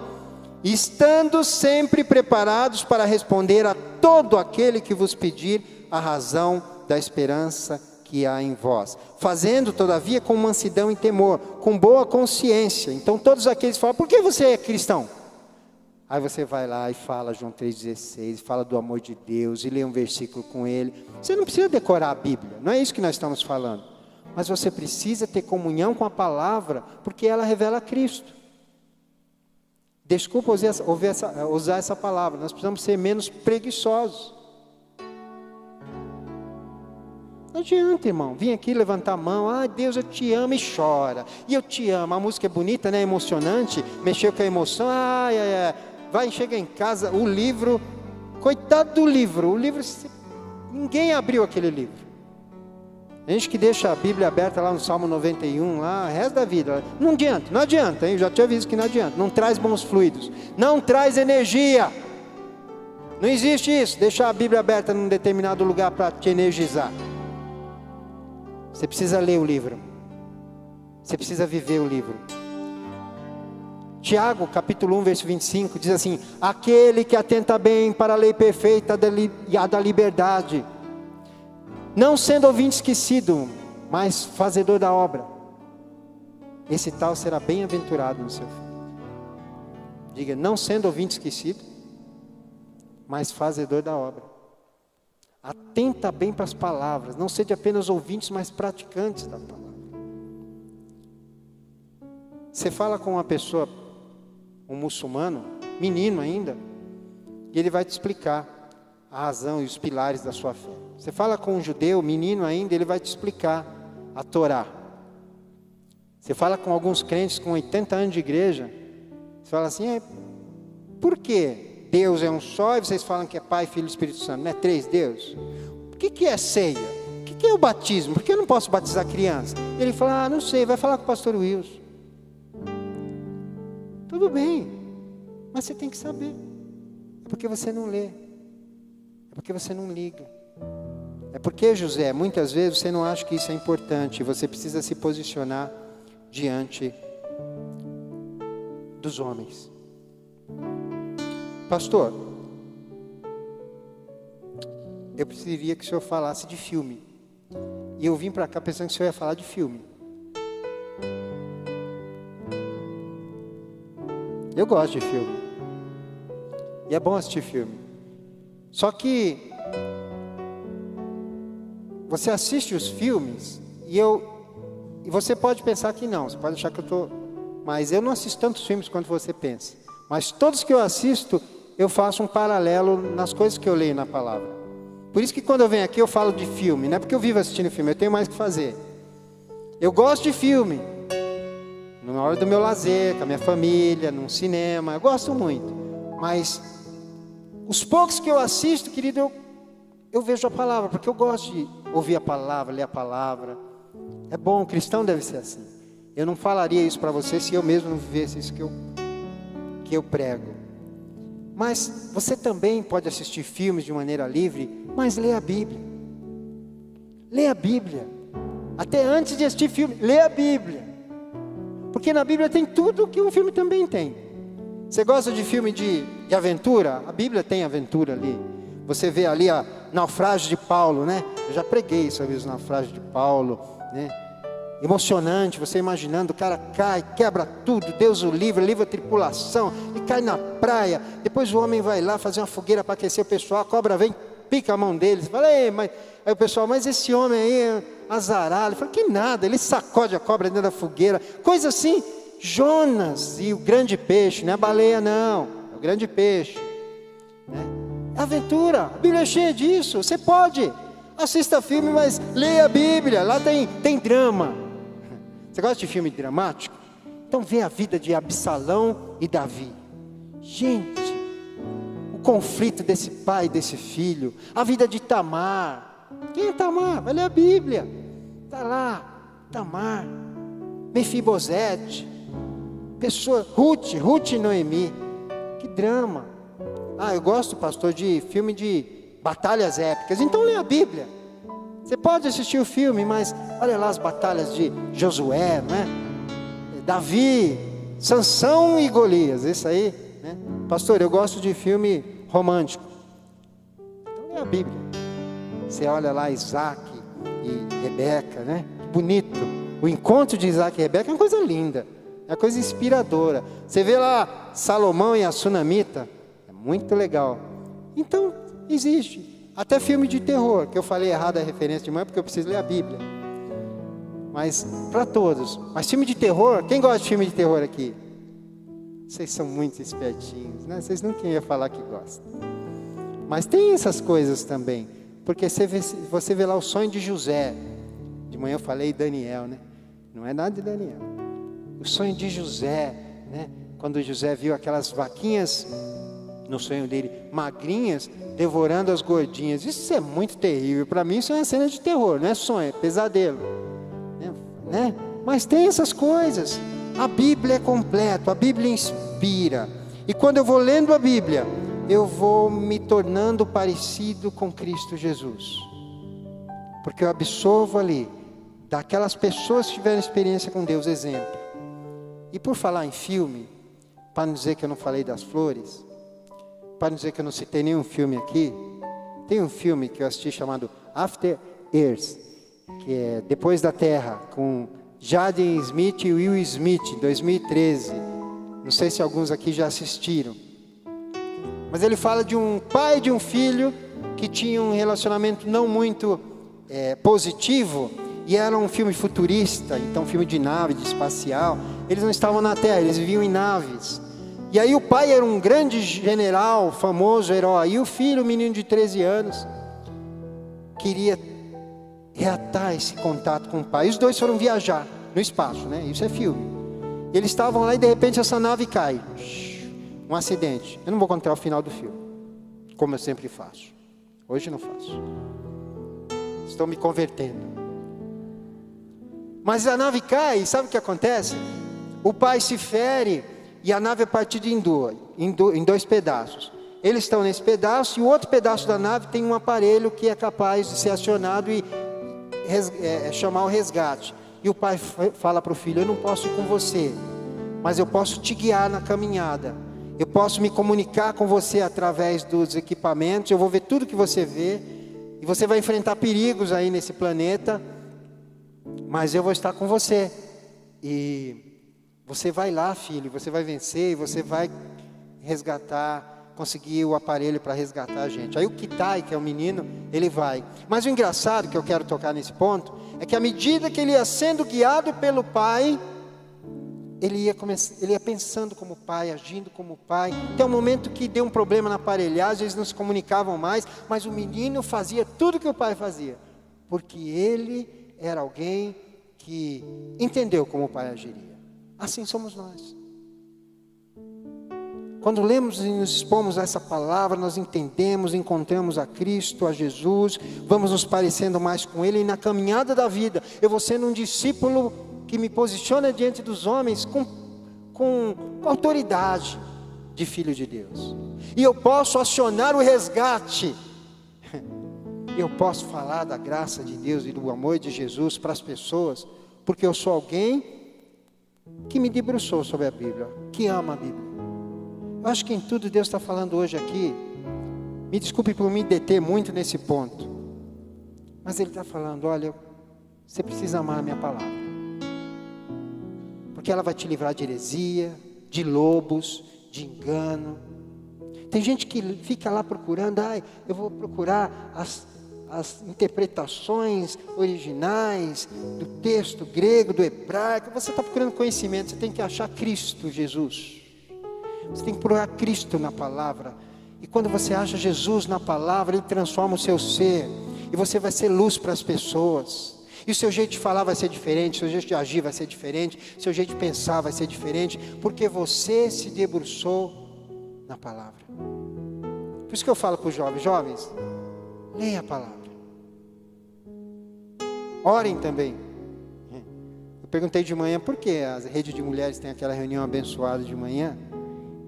Estando sempre preparados para responder a todo aquele que vos pedir a razão da esperança que há em vós. Fazendo, todavia, com mansidão e temor, com boa consciência. Então todos aqueles falam: por que você é cristão? Aí você vai lá e fala João 3,16, fala do amor de Deus, e lê um versículo com ele. Você não precisa decorar a Bíblia, não é isso que nós estamos falando. Mas você precisa ter comunhão com a palavra, porque ela revela Cristo. Desculpa usar essa palavra, nós precisamos ser menos preguiçosos. Não adianta, irmão, vim aqui levantar a mão: ah, Deus, eu te amo, e chora. E eu te amo, a música é bonita, né? Emocionante, mexeu com a emoção, vai, chega em casa, o livro Coitado do livro. O livro, ninguém abriu aquele livro. A gente que deixa a Bíblia aberta lá no Salmo 91, lá, o resto da vida. Não adianta, hein? Eu já tinha visto que não adianta. Não traz bons fluidos. Não traz energia. Não existe isso, deixar a Bíblia aberta num determinado lugar para te energizar. Você precisa ler o livro. Você precisa viver o livro. Tiago, capítulo 1, verso 25, diz assim: aquele que atenta bem para a lei perfeita e a da liberdade, não sendo ouvinte esquecido, mas fazedor da obra, esse tal será bem-aventurado no seu fim. Diga, não sendo ouvinte esquecido, mas fazedor da obra. Atenta bem para as palavras, não seja apenas ouvintes, mas praticantes da palavra. Você fala com uma pessoa, um muçulmano, menino ainda, e ele vai te explicar a razão e os pilares da sua fé. Você fala com um judeu, menino ainda, ele vai te explicar a Torá. Você fala com alguns crentes com 80 anos de igreja, você fala assim, por que Deus é um só e vocês falam que é Pai, Filho e Espírito Santo? Não é 3 deuses? O que é ceia? O que é o batismo? Por que eu não posso batizar criança? Ele fala, não sei, vai falar com o pastor Wilson. Tudo bem, mas você tem que saber. É porque você não lê. É porque você não liga. É porque, José, muitas vezes você não acha que isso é importante. Você precisa se posicionar diante dos homens. Pastor, eu precisaria que o senhor falasse de filme. E eu vim para cá pensando que o senhor ia falar de filme. Eu gosto de filme. E é bom assistir filme. Só que você assiste os filmes e você pode pensar que não. Você pode achar que eu estou... Mas eu não assisto tantos filmes quanto você pensa. Mas todos que eu assisto, eu faço um paralelo nas coisas que eu leio na palavra. Por isso que quando eu venho aqui eu falo de filme. Não é porque eu vivo assistindo filme, eu tenho mais o que fazer. Eu gosto de filme. Na hora do meu lazer, com a minha família, num cinema, eu gosto muito. Mas os poucos que eu assisto, querido, eu vejo a palavra, porque eu gosto de ouvir a palavra, ler a palavra. É bom, o cristão deve ser assim. Eu não falaria isso para você se eu mesmo não vivesse isso que eu prego. Mas você também pode assistir filmes de maneira livre, mas lê a Bíblia. Lê a Bíblia. Até antes de assistir filme, lê a Bíblia. Porque na Bíblia tem tudo que um filme também tem. Você gosta de filme de aventura? A Bíblia tem aventura ali. Você vê ali a naufrágio de Paulo, né? Eu já preguei sobre os naufrágios de Paulo, né? Emocionante, você imaginando, o cara cai, quebra tudo, Deus o livra a tripulação, e cai na praia. Depois o homem vai lá fazer uma fogueira para aquecer o pessoal, a cobra vem, pica a mão dele. Você fala, aí o pessoal, mas esse homem aí é azarado. Ele fala, que nada, ele sacode a cobra dentro da fogueira, coisa assim. Jonas e o grande peixe, não é a baleia não, é o grande peixe, né? Aventura, a Bíblia é cheia disso. Você pode, assista filme, mas leia a Bíblia, lá tem drama. Você gosta de filme dramático? Então vê a vida de Absalão e Davi. Gente, o conflito desse pai e desse filho, a vida de Tamar. Quem é Tamar? Vai ler a Bíblia. Está lá, Tamar, Mefibosete, pessoa, Ruth e Noemi. Que drama. Eu gosto, pastor, de filme de batalhas épicas. Então lê a Bíblia. Você pode assistir o filme, mas olha lá as batalhas de Josué, né? Davi, Sansão e Golias, isso aí, né? Pastor, eu gosto de filme romântico. Então lê a Bíblia. Você olha lá Isaac e Rebeca, né? Bonito. O encontro de Isaac e Rebeca é uma coisa linda, é uma coisa inspiradora. Você vê lá Salomão e a Sunamita, é muito legal. Então, existe. Até filme de terror, que eu falei errado a referência de manhã, porque eu preciso ler a Bíblia. Mas, para todos. Mas filme de terror, quem gosta de filme de terror aqui? Vocês são muito espertinhos, né? Vocês nunca iam falar que gostam. Mas tem essas coisas também. Porque você vê lá o sonho de José. De manhã eu falei Daniel, né? Não é nada de Daniel. O sonho de José, né? Quando José viu aquelas vaquinhas no sonho dele, magrinhas devorando as gordinhas. Isso é muito terrível. Para mim isso é uma cena de terror, não é sonho, é pesadelo, né? Mas tem essas coisas. A Bíblia é completa, a Bíblia inspira. E quando eu vou lendo a Bíblia, eu vou me tornando parecido com Cristo Jesus, porque eu absorvo ali daquelas pessoas que tiveram experiência com Deus, exemplo. E por falar em filme, para não dizer que eu não falei das flores, para não dizer que eu não citei nenhum filme aqui, tem um filme que eu assisti chamado After Earth, que é Depois da Terra, com Jaden Smith e Will Smith, 2013. Não sei se alguns aqui já assistiram. Mas ele fala de um pai e de um filho que tinham um relacionamento não muito positivo. E era um filme futurista, então um filme de nave, de espacial. Eles não estavam na Terra, eles viviam em naves. E aí o pai era um grande general, famoso herói. E o filho, um menino de 13 anos, queria reatar esse contato com o pai. E os dois foram viajar no espaço, né? Isso é filme. E eles estavam lá e de repente essa nave cai. Um acidente. Eu não vou contar o final do filme, como eu sempre faço. Hoje não faço. Estou me convertendo. Mas a nave cai, e sabe o que acontece? O pai se fere e a nave é partida em dois pedaços. Eles estão nesse pedaço e o outro pedaço da nave tem um aparelho que é capaz de ser acionado e chamar o resgate. E o pai fala para o filho: eu não posso ir com você, mas eu posso te guiar na caminhada. Eu posso me comunicar com você através dos equipamentos. Eu vou ver tudo que você vê. E você vai enfrentar perigos aí nesse planeta. Mas eu vou estar com você. E você vai lá, filho. Você vai vencer e você vai resgatar, conseguir o aparelho para resgatar a gente. Aí o Kitai, que é o menino, ele vai. Mas o engraçado que eu quero tocar nesse ponto é que à medida que ele ia sendo guiado pelo pai, ele ia pensando como pai, agindo como pai. Tem um momento que deu um problema na aparelhagem, eles não se comunicavam mais, mas o menino fazia tudo que o pai fazia, porque ele era alguém que entendeu como o pai agiria. Assim somos nós. Quando lemos e nos expomos a essa palavra, nós entendemos, encontramos a Cristo, a Jesus, vamos nos parecendo mais com Ele, e na caminhada da vida, eu vou sendo um discípulo que me posiciona diante dos homens com autoridade de filho de Deus. E eu posso acionar o resgate. Eu posso falar da graça de Deus e do amor de Jesus para as pessoas, porque eu sou alguém que me debruçou sobre a Bíblia, que ama a Bíblia. Eu acho que em tudo Deus está falando hoje aqui. Me desculpe por me deter muito nesse ponto, mas Ele está falando: olha, você precisa amar a minha palavra, porque ela vai te livrar de heresia, de lobos, de engano. Tem gente que fica lá procurando: eu vou procurar as interpretações originais do texto grego, do hebraico. Você está procurando conhecimento, você tem que achar Cristo Jesus. Você tem que procurar Cristo na palavra. E quando você acha Jesus na palavra, Ele transforma o seu ser. E você vai ser luz para as pessoas. E o seu jeito de falar vai ser diferente, o seu jeito de agir vai ser diferente, o seu jeito de pensar vai ser diferente, porque você se debruçou na palavra. Por isso que eu falo para os jovens, leia a palavra. Orem também. Eu perguntei de manhã por que a rede de mulheres tem aquela reunião abençoada de manhã,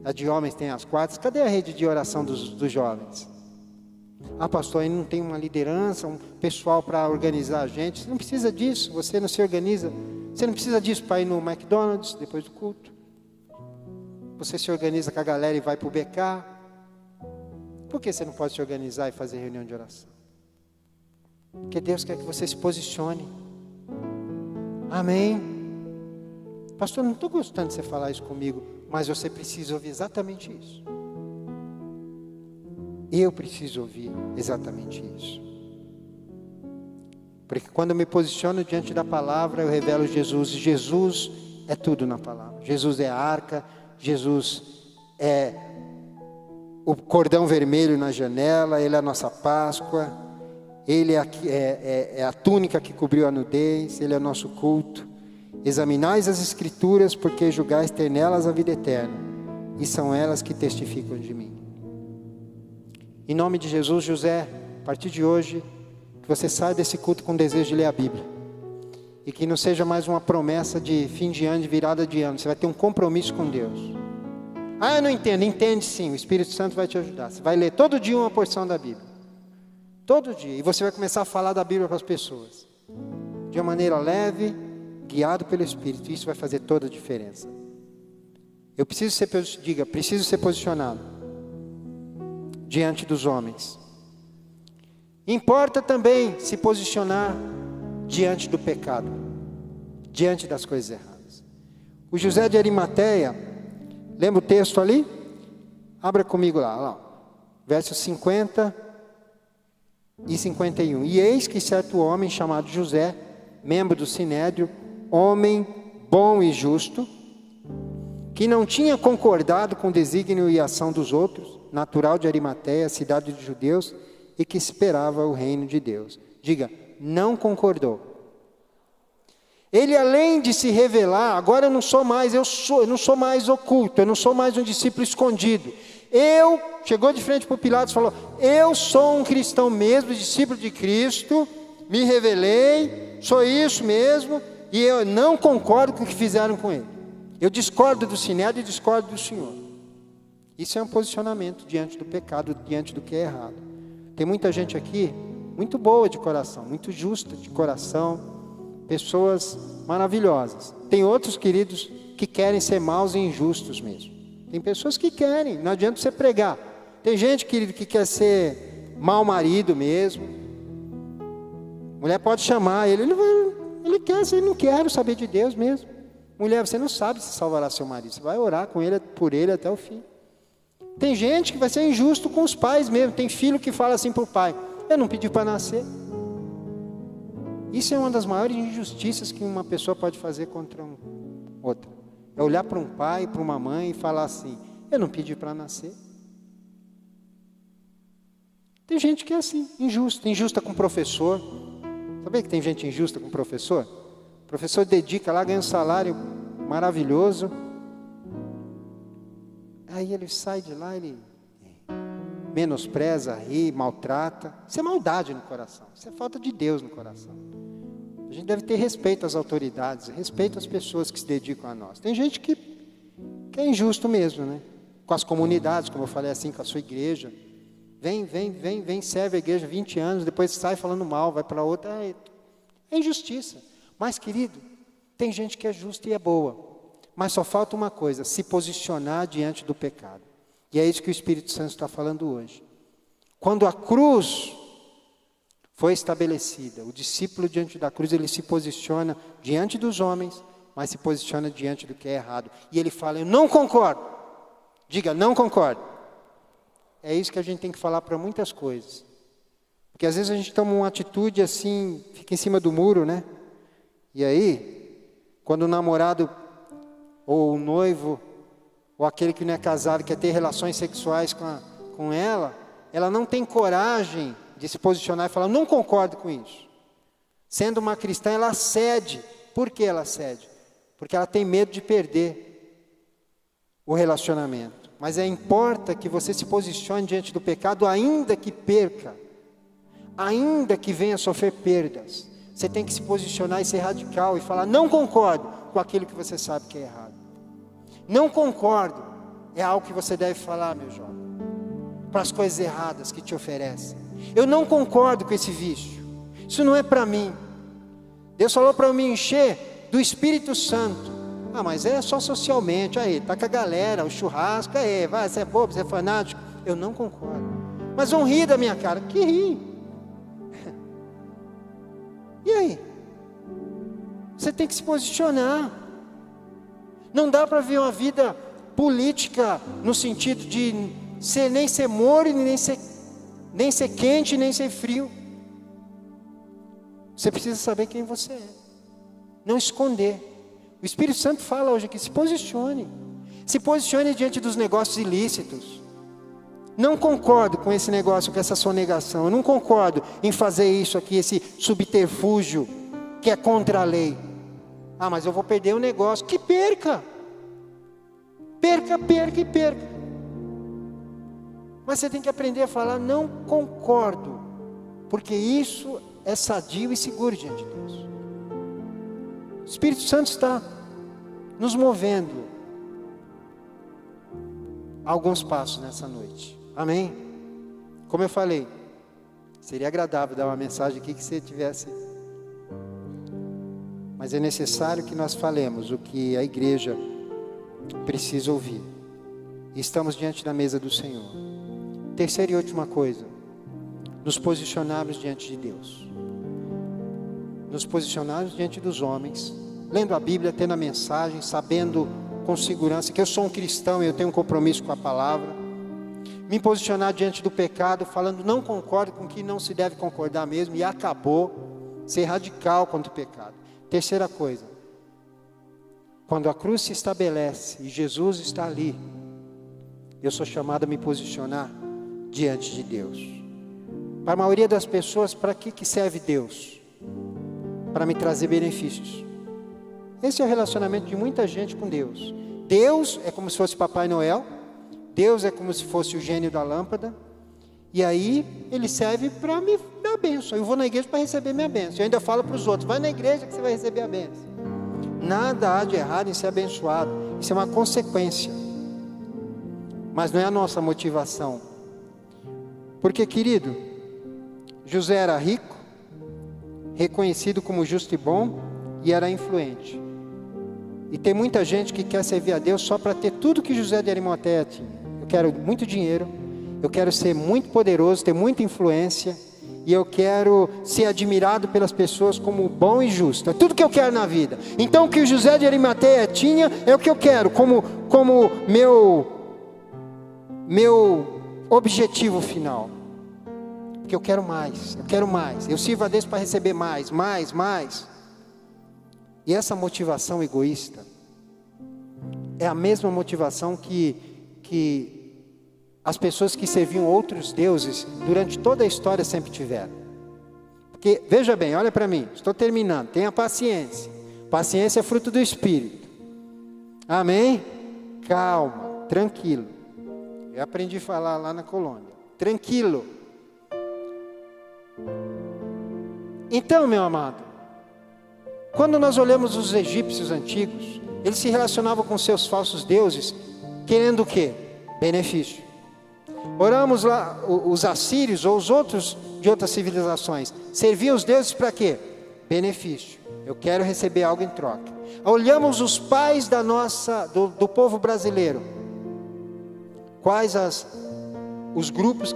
a de homens tem às 4. Cadê a rede de oração dos jovens? Pastor, aí não tem uma liderança, um pessoal para organizar a gente. Você não precisa disso, você não se organiza. Você não precisa disso para ir no McDonald's depois do culto. Você se organiza com a galera e vai para o BK. Por que você não pode se organizar e fazer reunião de oração? Porque Deus quer que você se posicione. Amém? Pastor, não estou gostando de você falar isso comigo, mas você precisa ouvir exatamente isso. Eu preciso ouvir exatamente isso. Porque quando eu me posiciono diante da palavra, eu revelo Jesus. E Jesus é tudo na palavra. Jesus é a arca. Jesus é o cordão vermelho na janela. Ele é a nossa Páscoa. Ele é a túnica que cobriu a nudez. Ele é o nosso culto. Examinais as Escrituras, porque julgais ter nelas a vida eterna. E são elas que testificam de mim. Em nome de Jesus, José, a partir de hoje, que você saia desse culto com desejo de ler a Bíblia. E que não seja mais uma promessa de fim de ano, de virada de ano. Você vai ter um compromisso com Deus. Ah, eu não entendo. Entende sim, o Espírito Santo vai te ajudar. Você vai ler todo dia uma porção da Bíblia. Todo dia. E você vai começar a falar da Bíblia para as pessoas. De uma maneira leve, guiado pelo Espírito. Isso vai fazer toda a diferença. Eu preciso ser, preciso ser posicionado diante dos homens. Importa também se posicionar diante do pecado, diante das coisas erradas. O José de Arimateia, lembra o texto ali? Abra comigo lá, versos 50 e 51. E eis que certo homem chamado José, membro do Sinédrio, homem bom e justo, que não tinha concordado com o desígnio e ação dos outros, natural de Arimateia, cidade dos judeus, e que esperava o reino de Deus. Diga, não concordou. Ele, além de se revelar, agora eu não sou mais oculto, eu não sou mais um discípulo escondido. Chegou de frente para o Pilatos e falou, eu sou um cristão mesmo, discípulo de Cristo, me revelei, sou isso mesmo, e eu não concordo com o que fizeram com ele. Eu discordo do Sinédrio e discordo do Senhor. Isso é um posicionamento diante do pecado, diante do que é errado. Tem muita gente aqui, muito boa de coração, muito justa de coração, pessoas maravilhosas. Tem outros, queridos, que querem ser maus e injustos mesmo. Tem pessoas que querem, não adianta você pregar. Tem gente, querido, que quer ser mau marido mesmo. Mulher pode chamar ele quer, ele não quer saber de Deus mesmo. Mulher, você não sabe se salvará seu marido, você vai orar com ele, por ele até o fim. Tem gente que vai ser injusto com os pais mesmo. Tem filho que fala assim para o pai, eu não pedi para nascer. Isso é uma das maiores injustiças que uma pessoa pode fazer contra outra. É olhar para um pai, para uma mãe e falar assim, eu não pedi para nascer. Tem gente que é assim, injusta com o professor. Sabia que tem gente injusta com o professor? O professor dedica lá, ganha um salário maravilhoso. Aí ele sai de lá, ele menospreza, ri, maltrata. Isso é maldade no coração, isso é falta de Deus no coração. A gente deve ter respeito às autoridades, respeito às pessoas que se dedicam a nós. Tem gente que é injusto mesmo, né? Com as comunidades, como eu falei assim, com a sua igreja. Vem, serve a igreja 20 anos, depois sai falando mal, vai para outra. É injustiça. Mas, querido, tem gente que é justa e é boa. Mas só falta uma coisa, se posicionar diante do pecado. E é isso que o Espírito Santo está falando hoje. Quando a cruz foi estabelecida, o discípulo diante da cruz, ele se posiciona diante dos homens, mas se posiciona diante do que é errado. E ele fala, eu não concordo. Diga, não concordo. É isso que a gente tem que falar para muitas coisas. Porque às vezes a gente toma uma atitude assim, fica em cima do muro, né? E aí, quando o namorado, ou o noivo, ou aquele que não é casado, quer ter relações sexuais com ela não tem coragem de se posicionar e falar, não concordo com isso. Sendo uma cristã, ela cede. Por que ela cede? Porque ela tem medo de perder o relacionamento. Mas importa que você se posicione diante do pecado, ainda que perca, ainda que venha sofrer perdas. Você tem que se posicionar e ser radical e falar, não concordo com aquilo que você sabe que é errado. Não concordo, é algo que você deve falar, meu jovem, para as coisas erradas que te oferecem. Eu não concordo com esse vício, isso não é para mim. Deus falou para eu me encher do Espírito Santo. Ah, mas é só socialmente, aí, tá com a galera, o churrasco, aí, vai, você é bobo, você é fanático. Eu não concordo. Mas vão rir da minha cara, que ri. E aí? Você tem que se posicionar. Não dá para ver uma vida política no sentido de nem ser morno, nem ser quente, nem ser frio. Você precisa saber quem você é. Não esconder. O Espírito Santo fala hoje aqui, se posicione. Se posicione diante dos negócios ilícitos. Não concordo com esse negócio, com essa sonegação. Eu não concordo em fazer isso aqui, esse subterfúgio que é contra a lei. Ah, mas eu vou perder o negócio. Que perca! Perca. Mas você tem que aprender a falar, não concordo, porque isso é sadio e seguro diante de Deus. O Espírito Santo está nos movendo alguns passos nessa noite, amém? Como eu falei, seria agradável dar uma mensagem aqui que você tivesse, mas é necessário que nós falemos o que a igreja precisa ouvir. Estamos diante da mesa do Senhor. Terceira e última coisa, nos posicionarmos diante de Deus, nos posicionarmos diante dos homens, lendo a Bíblia, tendo a mensagem, sabendo com segurança que eu sou um cristão e eu tenho um compromisso com a palavra, me posicionar diante do pecado, falando não concordo com o que não se deve concordar mesmo, e acabou, ser radical contra o pecado. Terceira coisa, quando a cruz se estabelece e Jesus está ali, eu sou chamado a me posicionar diante de Deus. Para a maioria das pessoas, para que serve Deus? Para me trazer benefícios. Esse é o relacionamento de muita gente com Deus. Deus é como se fosse Papai Noel, Deus é como se fosse o gênio da lâmpada, e aí ele serve para me dar a bênção. Eu vou na igreja para receber minha bênção. Eu ainda falo para os outros, vai na igreja que você vai receber a bênção. Nada há de errado em ser abençoado, isso é uma consequência, mas não é a nossa motivação. Porque, querido, José era rico, reconhecido como justo e bom, e era influente. E tem muita gente que quer servir a Deus só para ter tudo que José de Arimateia tinha. Eu quero muito dinheiro, eu quero ser muito poderoso, ter muita influência, e eu quero ser admirado pelas pessoas como bom e justo. É tudo que eu quero na vida. Então o que o José de Arimateia tinha é o que eu quero como meu objetivo final. Porque eu quero mais, eu sirvo a Deus para receber mais. E essa motivação egoísta é a mesma motivação que as pessoas que serviam outros deuses durante toda a história sempre tiveram. Porque, veja bem, olha para mim, estou terminando, tenha paciência. Paciência é fruto do Espírito. Amém? Calma, tranquilo. Eu aprendi a falar lá na Colômbia. Tranquilo. Então, meu amado, quando nós olhamos os egípcios antigos, eles se relacionavam com seus falsos deuses, querendo o quê? Benefício. Oramos lá, os assírios ou os outros de outras civilizações, serviam os deuses para quê? Benefício. Eu quero receber algo em troca. Olhamos os pais do povo brasileiro. Quais os grupos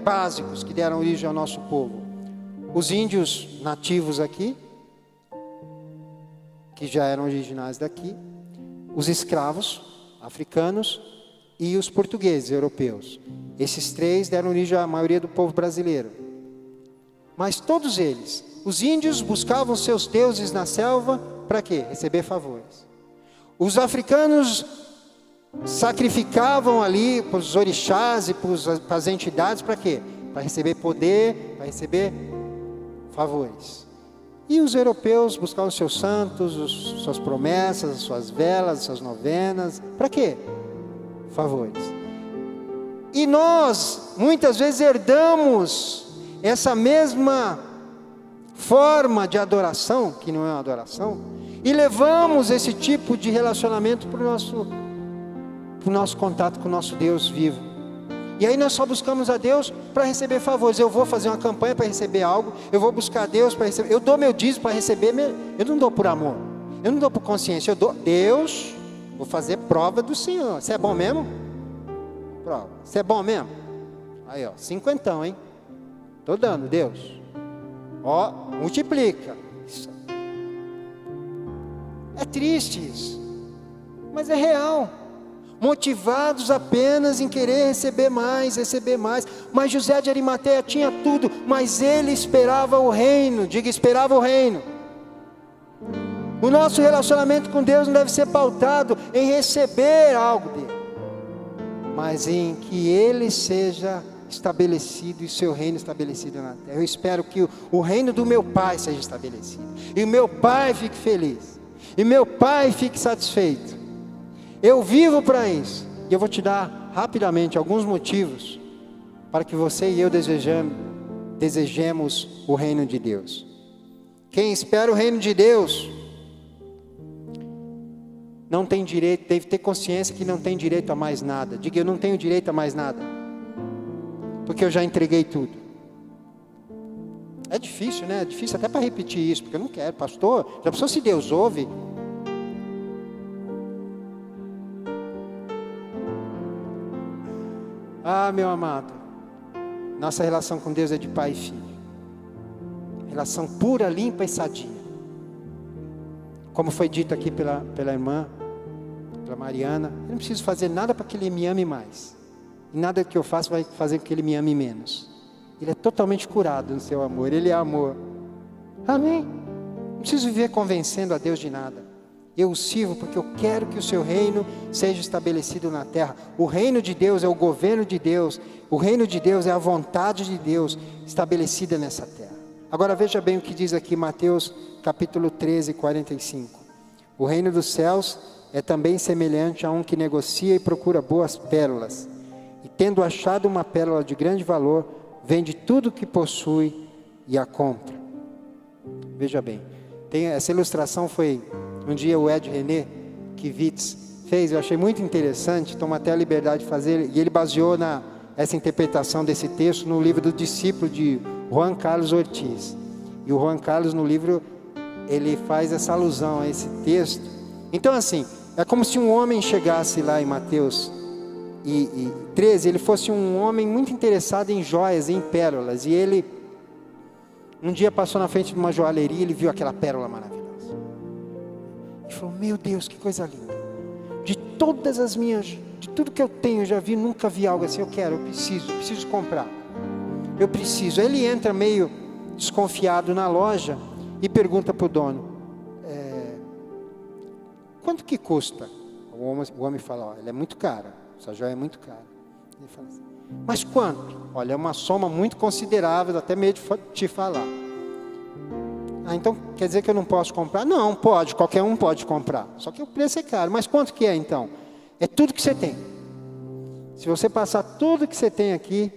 básicos que deram origem ao nosso povo? Os índios nativos aqui, que já eram originais daqui, os escravos africanos e os portugueses europeus. Esses três deram origem à maioria do povo brasileiro. Mas todos eles, os índios buscavam seus deuses na selva para quê? Receber favores. Os africanos sacrificavam ali para os orixás e para as entidades para quê? Para receber poder, para receber favores. E os europeus buscavam seus santos, suas promessas, suas velas, suas novenas. Para quê? Favores. E nós, muitas vezes, herdamos essa mesma forma de adoração, que não é uma adoração, e levamos esse tipo de relacionamento para o nosso contato com o nosso Deus vivo. E aí nós só buscamos a Deus para receber favores. Eu vou fazer uma campanha para receber algo, eu vou buscar a Deus para receber, eu dou meu dízimo para receber, eu não dou por amor, eu não dou por consciência, eu dou, Deus, vou fazer prova do Senhor. Você é bom mesmo? Prova. Você é bom mesmo? Aí ó, 50, hein? Estou dando, Deus. Ó, multiplica. É triste isso, mas é real. Motivados apenas em querer receber mais. Mas José de Arimateia tinha tudo, mas ele esperava o reino. Diga, esperava o reino. O nosso relacionamento com Deus não deve ser pautado em receber algo dele, mas em que ele seja estabelecido e seu reino estabelecido na terra. Eu espero que o reino do meu Pai seja estabelecido, e o meu Pai fique feliz, e meu Pai fique satisfeito. Eu vivo para isso, e eu vou te dar rapidamente alguns motivos para que você e eu desejemos o reino de Deus. Quem espera o reino de Deus não tem direito, deve ter consciência que não tem direito a mais nada. Diga, eu não tenho direito a mais nada, porque eu já entreguei tudo. É difícil, né? É difícil até para repetir isso, porque eu não quero, pastor. Já pensou se Deus ouve? Ah, meu amado, nossa relação com Deus é de pai e filho. Relação pura, limpa e sadia. Como foi dito aqui pela irmã, pela Mariana, eu não preciso fazer nada para que Ele me ame mais. E nada que eu faça vai fazer com que Ele me ame menos. Ele é totalmente curado no seu amor, Ele é amor. Amém? Não preciso viver convencendo a Deus de nada. Eu o sirvo porque eu quero que o seu reino seja estabelecido na terra. O reino de Deus é o governo de Deus. O reino de Deus é a vontade de Deus estabelecida nessa terra. Agora veja bem o que diz aqui Mateus capítulo 13, 45. O reino dos céus é também semelhante a um que negocia e procura boas pérolas. E tendo achado uma pérola de grande valor, vende tudo o que possui e a compra. Veja bem, essa ilustração foi um dia o Ed René Kivitz fez, eu achei muito interessante, toma até a liberdade de fazer, e ele baseou essa interpretação desse texto no livro do discípulo de Juan Carlos Ortiz. E o Juan Carlos no livro, ele faz essa alusão a esse texto. Então assim, é como se um homem chegasse lá em Mateus 13, ele fosse um homem muito interessado em joias, em pérolas, e ele um dia passou na frente de uma joalheria e ele viu aquela pérola maravilhosa. Ele falou, meu Deus, que coisa linda. De todas as minhas, de tudo que eu tenho, eu já vi, nunca vi algo assim. Eu preciso comprar. Eu preciso. Aí ele entra meio desconfiado na loja e pergunta para o dono, quanto que custa? O homem fala, ó, ela é muito cara, essa joia é muito cara. Ele fala assim, mas quanto? Olha, é uma soma muito considerável, até medo de te falar. Ah, então quer dizer que eu não posso comprar? Não, pode, qualquer um pode comprar. Só que o preço é caro. Mas quanto que é então? É tudo que você tem. Se você passar tudo que você tem aqui,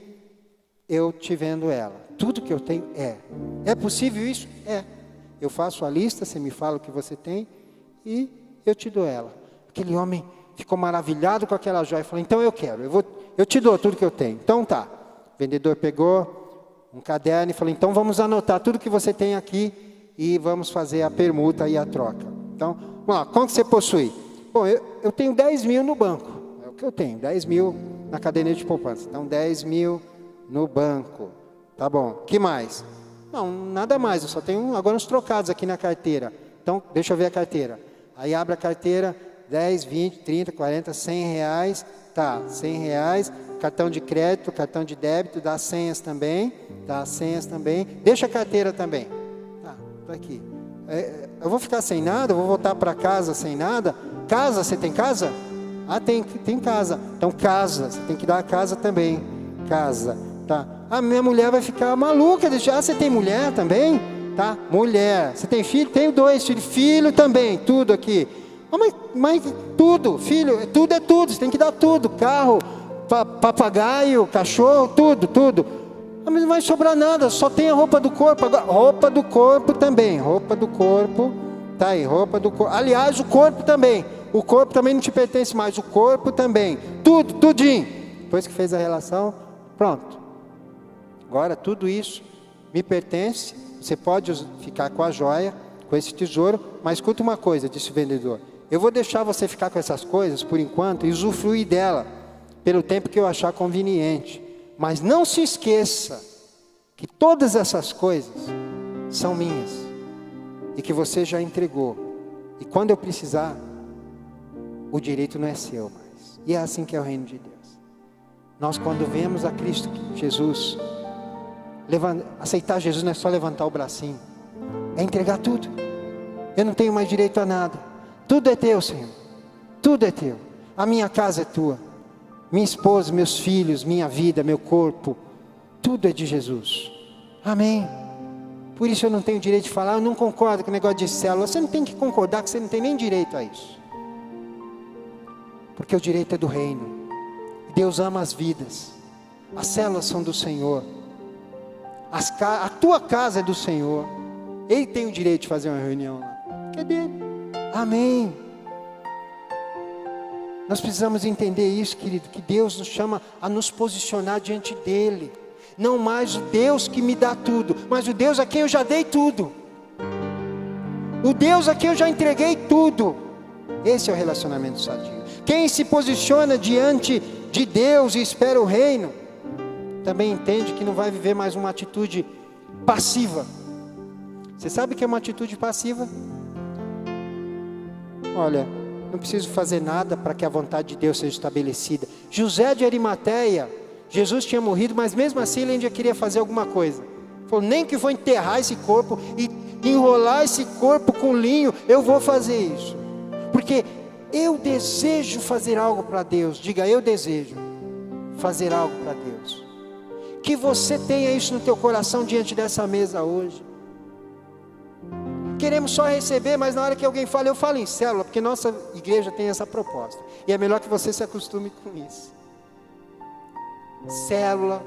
eu te vendo ela. Tudo que eu tenho é. É possível isso? É. Eu faço a lista, você me fala o que você tem e eu te dou ela. Aquele homem ficou maravilhado com aquela joia e falou, então eu quero, eu te dou tudo que eu tenho. Então tá. O vendedor pegou um caderno e falou, então vamos anotar tudo que você tem aqui e vamos fazer a permuta e a troca. Então, vamos lá, quanto você possui? Bom, eu tenho 10 mil no banco, é o que eu tenho, 10 mil na caderneta de poupança. Então 10 mil no banco, tá bom, que mais? Não, nada mais, eu só tenho agora uns trocados aqui na carteira. Então, deixa eu ver a carteira. Aí abre a carteira, 10, 20, 30, 40, 100 reais, tá, 100 reais, cartão de crédito, cartão de débito, dá senhas também, deixa a carteira também, tá aqui. Eu vou ficar sem nada, vou voltar para casa sem nada. Casa, você tem casa? Ah, tem casa. Então casa, você tem que dar a casa também, casa, tá. A minha mulher vai ficar maluca, você tem mulher também? Tá, mulher, você tem filho? Tenho 2 filhos, filho também, tudo aqui. Mas tudo, filho, tudo é tudo, você tem que dar tudo, carro, papagaio, cachorro, tudo. Mas não vai sobrar nada, só tem a roupa do corpo. Agora, roupa do corpo também, tá aí, roupa do corpo. Aliás, o corpo também não te pertence mais, o corpo também, tudinho. Depois que fez a relação, pronto. Agora tudo isso me pertence, você pode ficar com a joia, com esse tesouro, mas escuta uma coisa, disse o vendedor. Eu vou deixar você ficar com essas coisas por enquanto e usufruir dela pelo tempo que eu achar conveniente. Mas não se esqueça que todas essas coisas são minhas e que você já entregou. E quando eu precisar, o direito não é seu mais. E é assim que é o reino de Deus. Nós, quando vemos a Cristo Jesus, aceitar Jesus não é só levantar o bracinho, é entregar tudo. Eu não tenho mais direito a nada. Tudo é teu, Senhor. Tudo é teu. A minha casa é tua. Minha esposa, meus filhos, minha vida, meu corpo. Tudo é de Jesus. Amém. Por isso eu não tenho direito de falar, eu não concordo com o negócio de célula. Você não tem que concordar, que você não tem nem direito a isso. Porque o direito é do reino. Deus ama as vidas. As células são do Senhor. A tua casa é do Senhor. Ele tem o direito de fazer uma reunião lá. É dele. Amém. Nós precisamos entender isso, querido, que Deus nos chama a nos posicionar diante dEle. Não mais o Deus que me dá tudo, mas o Deus a quem eu já dei tudo. O Deus a quem eu já entreguei tudo. Esse é o relacionamento sadio. Quem se posiciona diante de Deus e espera o reino, também entende que não vai viver mais uma atitude passiva. Você sabe o que é uma atitude passiva? Olha, não preciso fazer nada para que a vontade de Deus seja estabelecida. José de Arimateia, Jesus tinha morrido, mas mesmo assim ele ainda queria fazer alguma coisa. Falou, nem que vou enterrar esse corpo e enrolar esse corpo com linho, eu vou fazer isso. Porque eu desejo fazer algo para Deus. Diga, eu desejo fazer algo para Deus. Que você tenha isso no teu coração diante dessa mesa hoje. Queremos só receber, mas na hora que alguém fala, eu falo em célula, porque nossa igreja tem essa proposta. E é melhor que você se acostume com isso. Célula,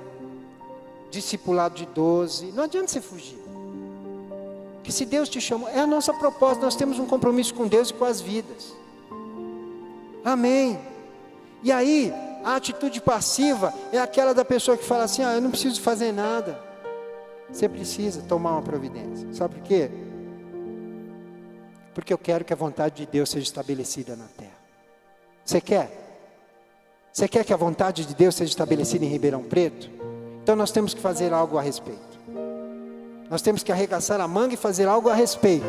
discipulado de 12, não adianta você fugir. Que se Deus te chamou, é a nossa proposta, nós temos um compromisso com Deus e com as vidas. Amém. E aí, a atitude passiva é aquela da pessoa que fala assim, eu não preciso fazer nada. Você precisa tomar uma providência. Sabe por quê? Porque eu quero que a vontade de Deus seja estabelecida na terra. Você quer? Você quer que a vontade de Deus seja estabelecida em Ribeirão Preto? Então nós temos que fazer algo a respeito. Nós temos que arregaçar a manga e fazer algo a respeito.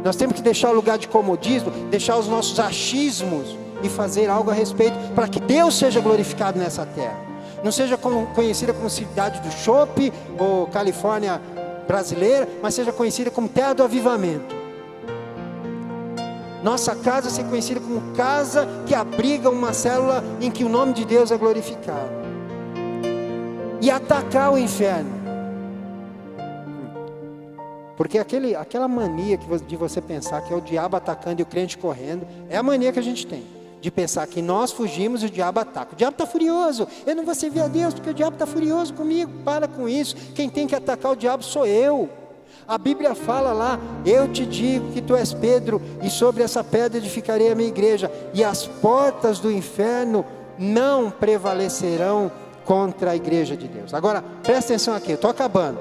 Nós temos que deixar o lugar de comodismo, deixar os nossos achismos e fazer algo a respeito, para que Deus seja glorificado nessa terra. Não seja conhecida como cidade do chopp ou Califórnia brasileira, mas seja conhecida como terra do avivamento. Nossa casa ser conhecida como casa que abriga uma célula em que o nome de Deus é glorificado. E atacar o inferno. Porque aquela mania de você pensar que é o diabo atacando e o crente correndo, é a mania que a gente tem. De pensar que nós fugimos e o diabo ataca. O diabo está furioso. Eu não vou servir a Deus porque o diabo está furioso comigo. Para com isso. Quem tem que atacar o diabo sou eu. A Bíblia fala lá, eu te digo que tu és Pedro, e sobre essa pedra edificarei a minha igreja, e as portas do inferno não prevalecerão contra a igreja de Deus. Agora, presta atenção aqui, eu estou acabando.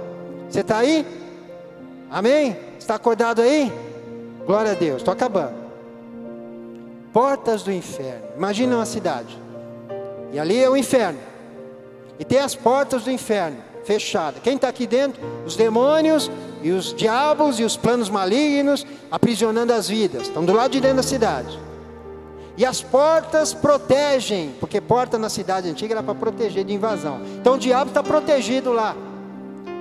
Você está aí? Amém? Está acordado aí? Glória a Deus, estou acabando. Portas do inferno, imagina uma cidade, e ali é o inferno, e tem as portas do inferno fechadas. Quem está aqui dentro? Os demônios e os diabos e os planos malignos aprisionando as vidas, estão do lado de dentro da cidade. E as portas protegem, porque porta na cidade antiga era para proteger de invasão. Então o diabo está protegido lá.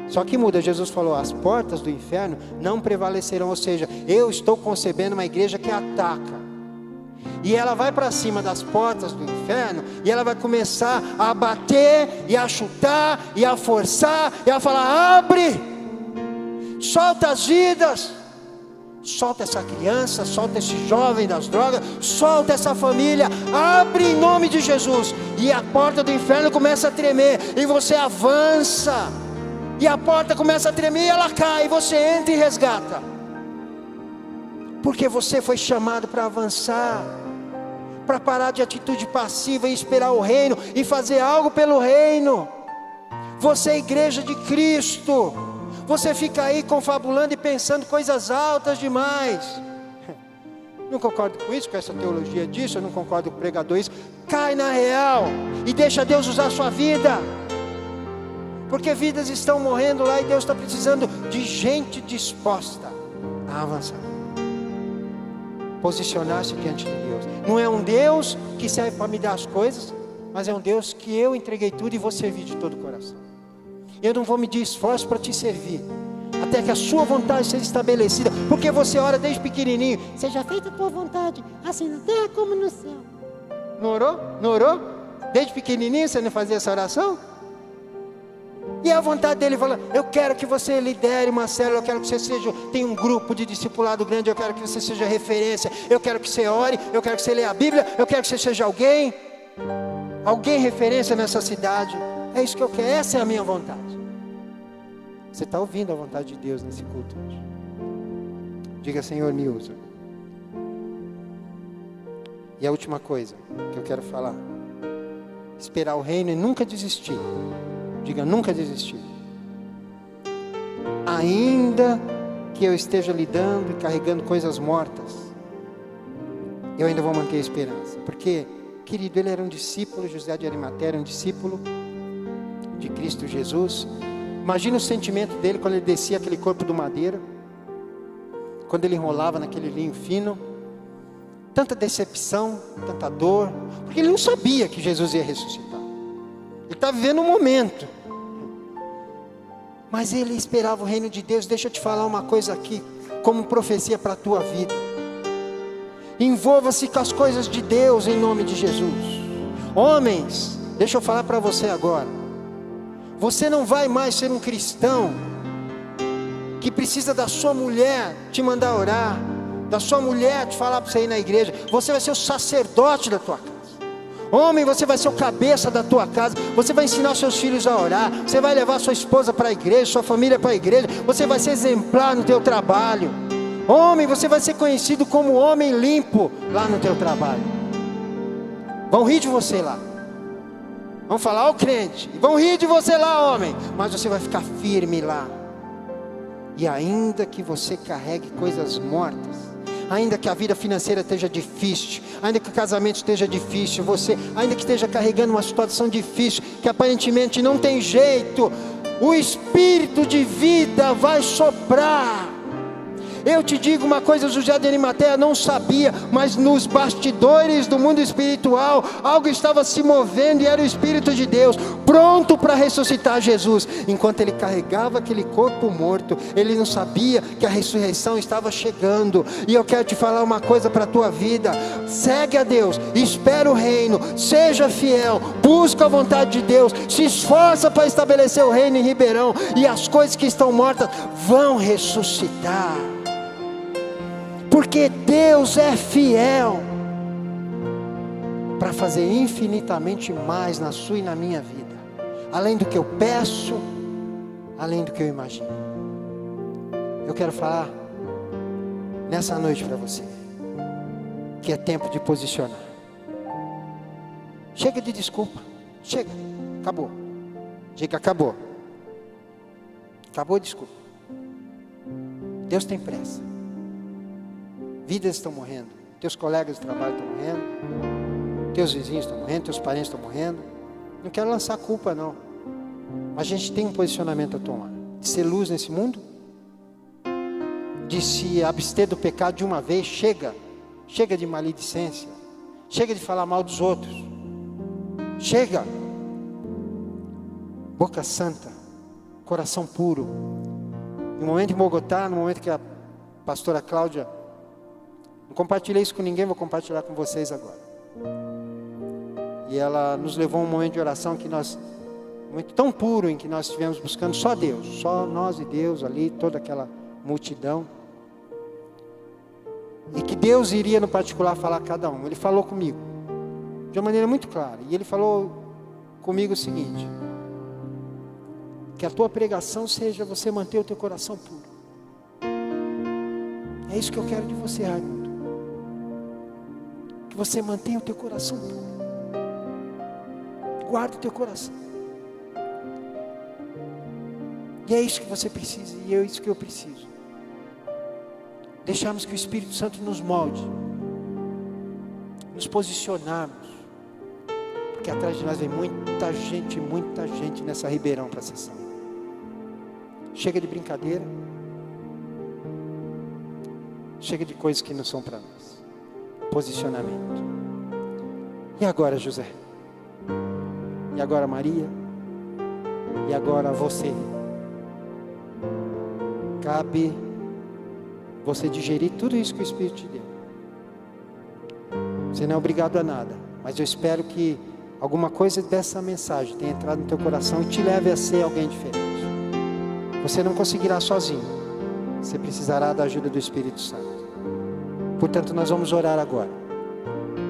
Só que muda, Jesus falou, as portas do inferno não prevalecerão, ou seja, eu estou concebendo uma igreja que ataca. E ela vai para cima das portas do inferno, e ela vai começar a bater, e a chutar, e a forçar, e a falar, abre! Solta as vidas, solta essa criança, solta esse jovem das drogas, solta essa família, abre em nome de Jesus. E a porta do inferno começa a tremer, e você avança, e a porta começa a tremer, e ela cai, e você entra e resgata, porque você foi chamado para avançar, para parar de atitude passiva e esperar o reino, e fazer algo pelo reino. Você é a igreja de Cristo. Você fica aí confabulando e pensando coisas altas demais. Não concordo com isso, com essa teologia disso, eu não concordo com o pregador isso. Cai na real e deixa Deus usar a sua vida. Porque vidas estão morrendo lá e Deus está precisando de gente disposta a avançar. Posicionar-se diante de Deus. Não é um Deus que serve para me dar as coisas, mas é um Deus que eu entreguei tudo e vou servir de todo o coração. Eu não vou medir esforço para te servir, até que a sua vontade seja estabelecida, porque você ora desde pequenininho, seja feita a tua vontade, assim na terra como no céu. Não orou? Não orou? Desde pequenininho você não fazia essa oração? E a vontade dele fala, eu quero que você lidere uma célula, eu quero que você tenha um grupo de discipulado grande, eu quero que você seja referência, eu quero que você ore, eu quero que você leia a Bíblia, eu quero que você seja alguém referência nessa cidade. É isso que eu quero, essa é a minha vontade. Você está ouvindo a vontade de Deus nesse culto hoje? Diga, Senhor, me usa. E a última coisa que eu quero falar: esperar o reino e nunca desistir. Diga, nunca desistir. Ainda que eu esteja lidando e carregando coisas mortas, eu ainda vou manter a esperança. Porque, querido, ele era um discípulo, José de Arimateia era um discípulo de Cristo Jesus. Imagina o sentimento dele quando ele descia aquele corpo do madeiro, quando ele enrolava naquele linho fino. Tanta decepção, tanta dor, porque ele não sabia que Jesus ia ressuscitar. Ele estava vivendo um momento, mas ele esperava o reino de Deus. Deixa eu te falar uma coisa aqui, como profecia para a tua vida: envolva-se com as coisas de Deus em nome de Jesus. Homens, deixa eu falar para você agora: você não vai mais ser um cristão que precisa da sua mulher te mandar orar, da sua mulher te falar para você ir na igreja. Você vai ser o sacerdote da tua casa. Homem, você vai ser o cabeça da tua casa. Você vai ensinar seus filhos a orar. Você vai levar sua esposa para a igreja, sua família para a igreja. Você vai ser exemplar no teu trabalho. Homem, você vai ser conhecido como homem limpo lá no teu trabalho. Vão rir de você lá. Vão falar, ó crente, vão rir de você lá, homem. Mas você vai ficar firme lá. E ainda que você carregue coisas mortas, ainda que a vida financeira esteja difícil, ainda que o casamento esteja difícil, você ainda que esteja carregando uma situação difícil, que aparentemente não tem jeito, o Espírito de vida vai soprar. Eu te digo uma coisa, José de Arimateia não sabia, mas nos bastidores do mundo espiritual, algo estava se movendo, e era o Espírito de Deus, pronto para ressuscitar Jesus. Enquanto ele carregava aquele corpo morto, ele não sabia que a ressurreição estava chegando. E eu quero te falar uma coisa para a tua vida: segue a Deus, espera o reino, seja fiel, busca a vontade de Deus, se esforça para estabelecer o reino em Ribeirão, e as coisas que estão mortas vão ressuscitar. Porque Deus é fiel para fazer infinitamente mais na sua e na minha vida, além do que eu peço, além do que eu imagino. Eu quero falar nessa noite para você que é tempo de posicionar. Chega de desculpa. Chega, acabou. Diga, acabou. Acabou a desculpa. Deus tem pressa. Vidas estão morrendo, teus colegas de trabalho estão morrendo, teus vizinhos estão morrendo, teus parentes estão morrendo. Não quero lançar culpa não, mas a gente tem um posicionamento a tomar, de ser luz nesse mundo, de se abster do pecado de uma vez. Chega de maledicência, chega de falar mal dos outros, chega, boca santa, coração puro. No momento de Bogotá, no momento que a pastora Cláudia, não compartilhei isso com ninguém, vou compartilhar com vocês agora. E ela nos levou a um momento de oração que nós, muito tão puro, em que nós estivemos buscando só Deus, só nós e Deus ali, toda aquela multidão. E que Deus iria no particular falar a cada um. Ele falou comigo de uma maneira muito clara. E ele falou comigo o seguinte: que a tua pregação seja você manter o teu coração puro. É isso que eu quero de você, Raimundo. Que você mantenha o teu coração puro. Guarda o teu coração. E é isso que você precisa, e é isso que eu preciso. Deixarmos que o Espírito Santo nos molde, nos posicionarmos, porque atrás de nós vem muita gente nessa Ribeirão para a sessão. Chega de brincadeira, chega de coisas que não são para nós. Posicionamento. E agora, José? E agora, Maria? E agora você? Cabe você digerir tudo isso que o Espírito te deu. Você não é obrigado a nada, mas eu espero que alguma coisa dessa mensagem tenha entrado no teu coração e te leve a ser alguém diferente. Você não conseguirá sozinho, você precisará da ajuda do Espírito Santo. Portanto, nós vamos orar agora.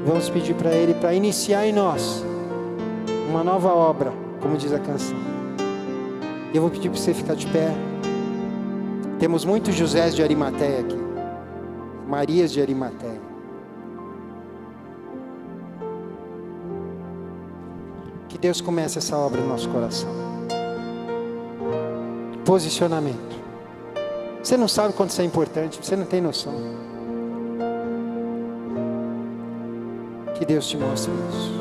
Vamos pedir para Ele para iniciar em nós uma nova obra como diz a canção. E eu vou pedir para você ficar de pé. Temos muitos Josés de Arimateia aqui, Marias de Arimateia. Que Deus comece essa obra no nosso coração. Posicionamento. Você não sabe quanto isso é importante, você não tem noção. Que Deus te mostre isso.